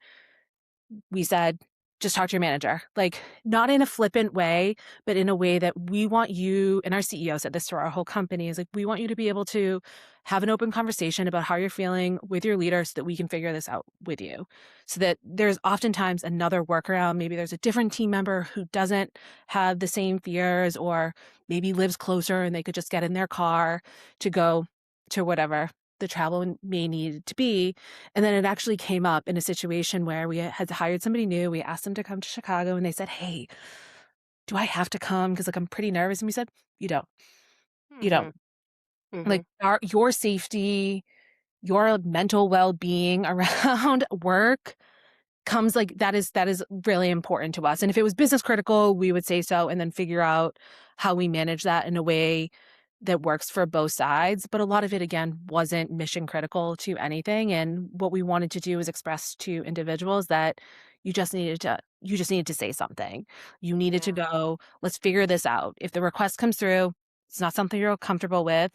we said, "Just talk to your manager." Like, not in a flippant way, but in a way that we want you, and our CEO said this to our whole company, is like, "We want you to be able to have an open conversation about how you're feeling with your leader so that we can figure this out with you." So that there's oftentimes another workaround. Maybe there's a different team member who doesn't have the same fears or maybe lives closer and they could just get in their car to go to whatever the travel may need to be. And then it actually came up in a situation where we had hired somebody new. We asked them to come to Chicago and they said, "Hey, do I have to come? Because like I'm pretty nervous." And we said, "You don't. You don't. Mhm. Mhm. Like your safety, your mental well-being around work comes like that is really important to us. And if it was business critical, we would say so and then figure out how we manage that in a way that works for both sides. But a lot of it again wasn't mission critical to anything. And what we wanted to do was express to individuals that you just needed to say something. You needed to Yeah. go, let's figure this out. If the request comes through, it's not something you're comfortable with.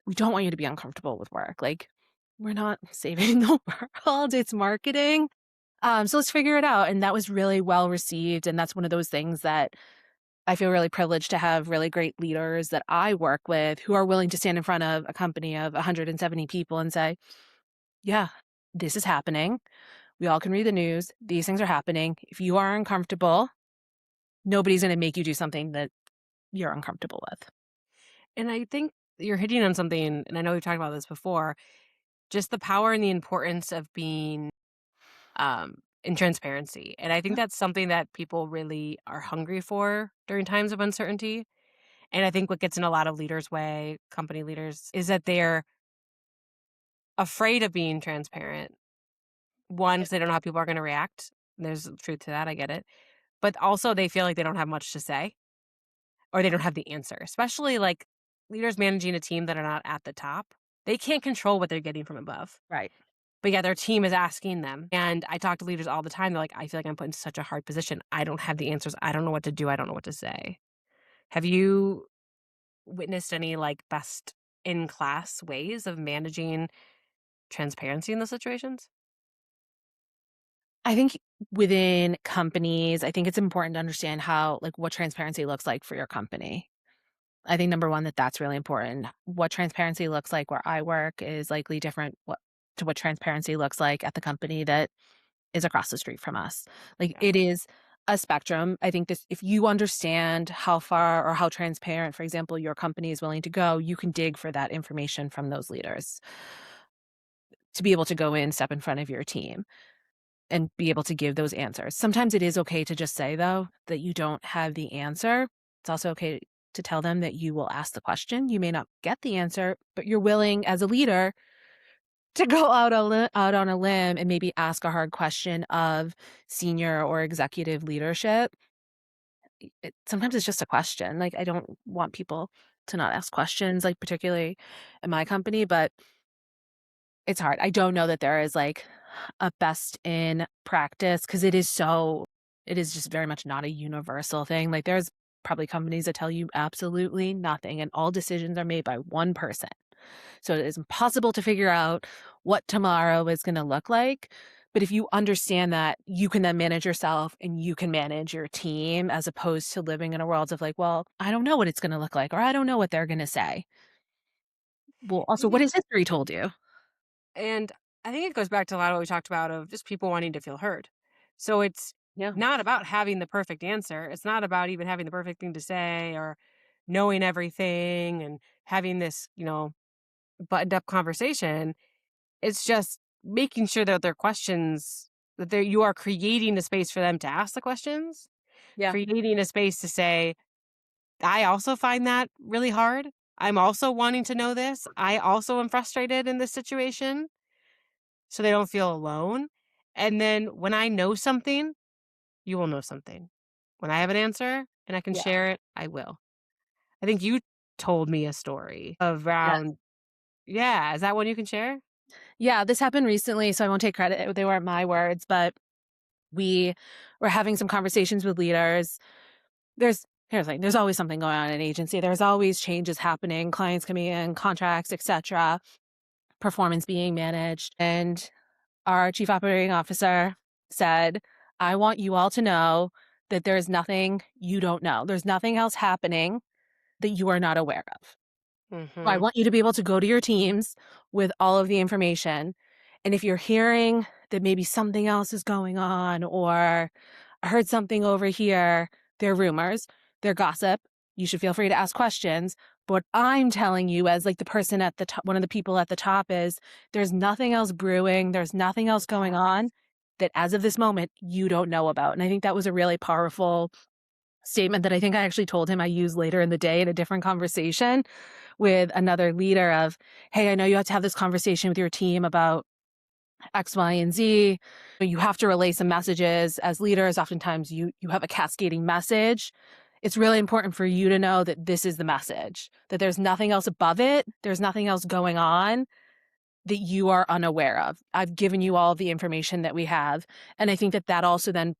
We don't want you to be uncomfortable with work. Like we're not saving the world. It's marketing, so let's figure it out. And that was really well received. And that's one of those things that I feel really privileged to have really great leaders that I work with who are willing to stand in front of a company of 170 people and say, "Yeah, this is happening. We all can read the news. These things are happening. If you are uncomfortable, nobody's going to make you do something that you're uncomfortable with." And I think you're hitting on something, and I know we've talked about this before, just the power and the importance of being in transparency. And I think Yeah, that's something that people really are hungry for during times of uncertainty. And I think what gets in a lot of leaders' way, company leaders, is that they're afraid of being transparent. One, yeah, 'cause they don't know how people are going to react. There's truth to that. I get it. But also, they feel like they don't have much to say or they don't have the answer, especially like leaders managing a team that are not at the top. They can't control what they're getting from above. right. But yeah, their team is asking them. And I talk to leaders all the time. They're like, I feel like I'm put in such a hard position. I don't have the answers. I don't know what to do. I don't know what to say. Have you witnessed any like best in class ways of managing transparency in those situations? I think within companies, I think it's important to understand how like, what transparency looks like for your company. I think number 1, that's really important. What transparency looks like where I work is likely different what transparency looks like at the company that is across the street from us. Like, Yeah. it is a spectrum. I think this if you understand how far or how transparent, for example, your company is willing to go, you can dig for that information from those leaders to be able to go in, step in front of your team, and be able to give those answers. Sometimes it is okay to just say, though, that you don't have the answer. It's also okay to tell them that you will ask the question. You may not get the answer, but you're willing as a leader to go out on a limb and maybe ask a hard question of senior or executive leadership. Sometimes it's just a question. Like, I don't want people to not ask questions, like, particularly in my company, but it's hard. I don't know that there is, like, a best in practice because it is just very much not a universal thing. Like, there's probably companies that tell you absolutely nothing, and all decisions are made by one person. So it is impossible to figure out what tomorrow is gonna look like. But if you understand that, you can then manage yourself and you can manage your team as opposed to living in a world of like, "Well, I don't know what it's gonna look like," or "I don't know what they're gonna say." Well, also, what Yeah. has history told you? And I think it goes back to a lot of what we talked about of just people wanting to feel heard. So it's Yeah. not about having the perfect answer. It's not about even having the perfect thing to say or knowing everything and having this, buttoned up conversation. It's just making sure that their questions that you are creating a space for them to ask the questions, Yeah. creating a space to say, I also find that really hard. I'm also wanting to know this. I also am frustrated in this situation so they don't feel alone. And then when I know something, you will know something. When I have an answer and I can Yeah. share it, I will. I think you told me a story Yes. around, yeah, is that one you can share? Yeah, this happened recently, so I won't take credit. They weren't my words, but we were having some conversations with leaders. Here's the thing, there's always something going on in an agency. There's always changes happening, clients coming in, contracts, etc., performance being managed. And our chief operating officer said, I want you all to know that there's nothing you don't know. There's nothing else happening that you are not aware of. So I Mhm. want you to be able to go to your teams with all of the information. And if you're hearing that maybe something else is going on or I heard something over here, they're rumors, they're gossip. You should feel free to ask questions. But what I'm telling you as like the person at the top, one of the people at the top is there's nothing else brewing. There's nothing else going Yes. on that as of this moment, you don't know about. And I think that was a really powerful statement that I think I actually told him I used later in the day in a different conversation with another leader of, hey, I know you have to have this conversation with your team about X, Y, and Z, but you have to relay some messages as leaders. Oftentimes you have a cascading message. It's really important for you to know that this is the message, that there's nothing else above it. There's nothing else going on that you are unaware of. I've given you all the information that we have. And I think that that also then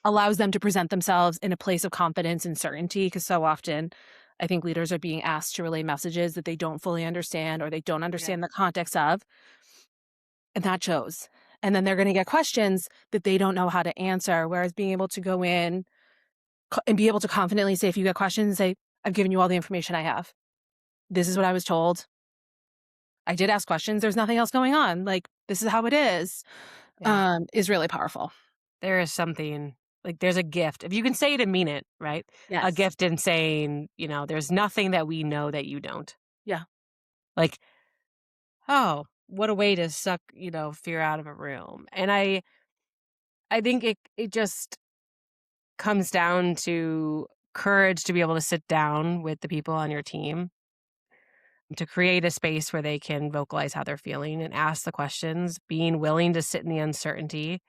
allows them to present themselves in a place of confidence and certainty. Because so often I think leaders are being asked to relay messages that they don't fully understand or they don't Yeah. understand the context of, and that shows. And then they're going to get questions that they don't know how to answer. Whereas being able to go in and be able to confidently say, if you get questions, say, I've given you all the information I have. This is what I was told. I did ask questions. There's nothing else going on. Like, this is how it Yeah. is really powerful. There is something like there's a gift. If you can say it and mean it, right? A Yes. gift in saying, there's nothing that we know that you don't. Yeah. Like, oh, what a way to suck, fear out of a room. And I think it just comes down to courage to be able to sit down with the people on your team to create a space where they can vocalize how they're feeling and ask the questions, being willing to sit in the uncertainty,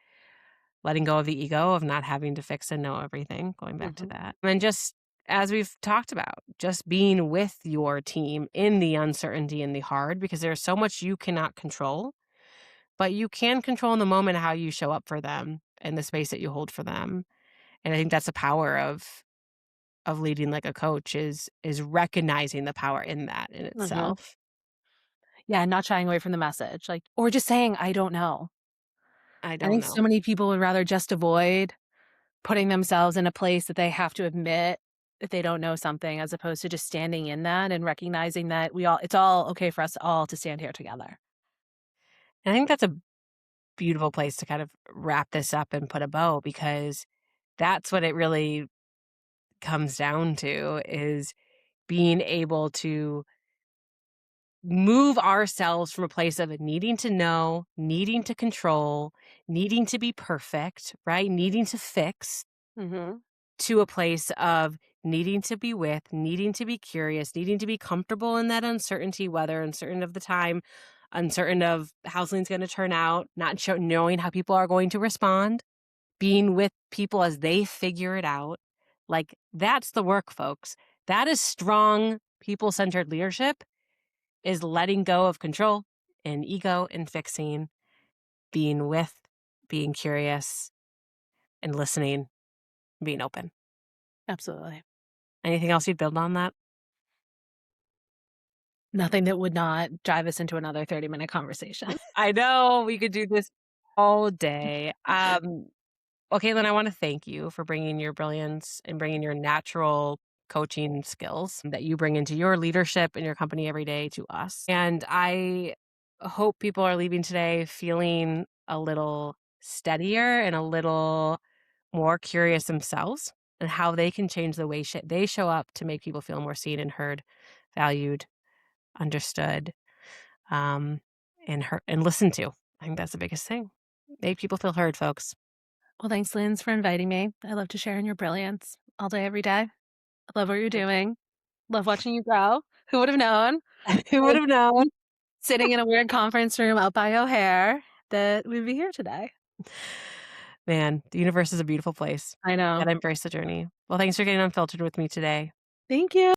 letting go of the ego of not having to fix and know everything, going back to Mhm. that. And just as we've talked about, just being with your team in the uncertainty and the hard, because there's so much you cannot control, but you can control in the moment how you show up for them and the space that you hold for them. And I think that's the power of of leading like a coach is recognizing the power in that in Mhm. itself. Yeah, not shying away from the message, like or just saying, "I don't know." I I don't think know. so many people would rather just avoid putting themselves in a place that they have to admit that they don't know something as opposed to just standing in that and recognizing that we all it's all okay for us all to stand here together. And I think that's a beautiful place to kind of wrap this up and put a bow because that's what it really comes down to is being able to move ourselves from a place of needing to know, needing to control, needing to be perfect, right? Needing to fix Mhm. to a place of needing to be with, needing to be curious, needing to be comfortable in that uncertainty, whether uncertain of the time, uncertain of how something's going to turn out, not knowing how people are going to respond, being with people as they figure it out. Like that's the work, folks. That is strong people centered leadership is letting go of control and ego and fixing, being with, being curious and listening, being open. Absolutely. Anything else you'd build on that? Nothing that would not drive us into another 30-minute conversation. I know we could do this all day. Well, Caitlin, I want to thank you for bringing your brilliance and bringing your natural coaching skills that you bring into your leadership and your company every day to us. And I hope people are leaving today feeling a little steadier and a little more curious themselves and how they can change the way they show up to make people feel more seen and heard, valued, understood, um, and listened to. I think that's the biggest thing. Make people feel heard, folks. Well, thanks, Linz, for inviting me. I love to share in your brilliance all day, every day. I love what you're doing. Love watching you grow. Who would have known? Who would Like, have known? sitting in a weird conference room out by O'Hare that we'd be here today. Man, the universe is a beautiful place. I know. Gotta embrace the journey. Well, thanks for getting unfiltered with me today. Thank you.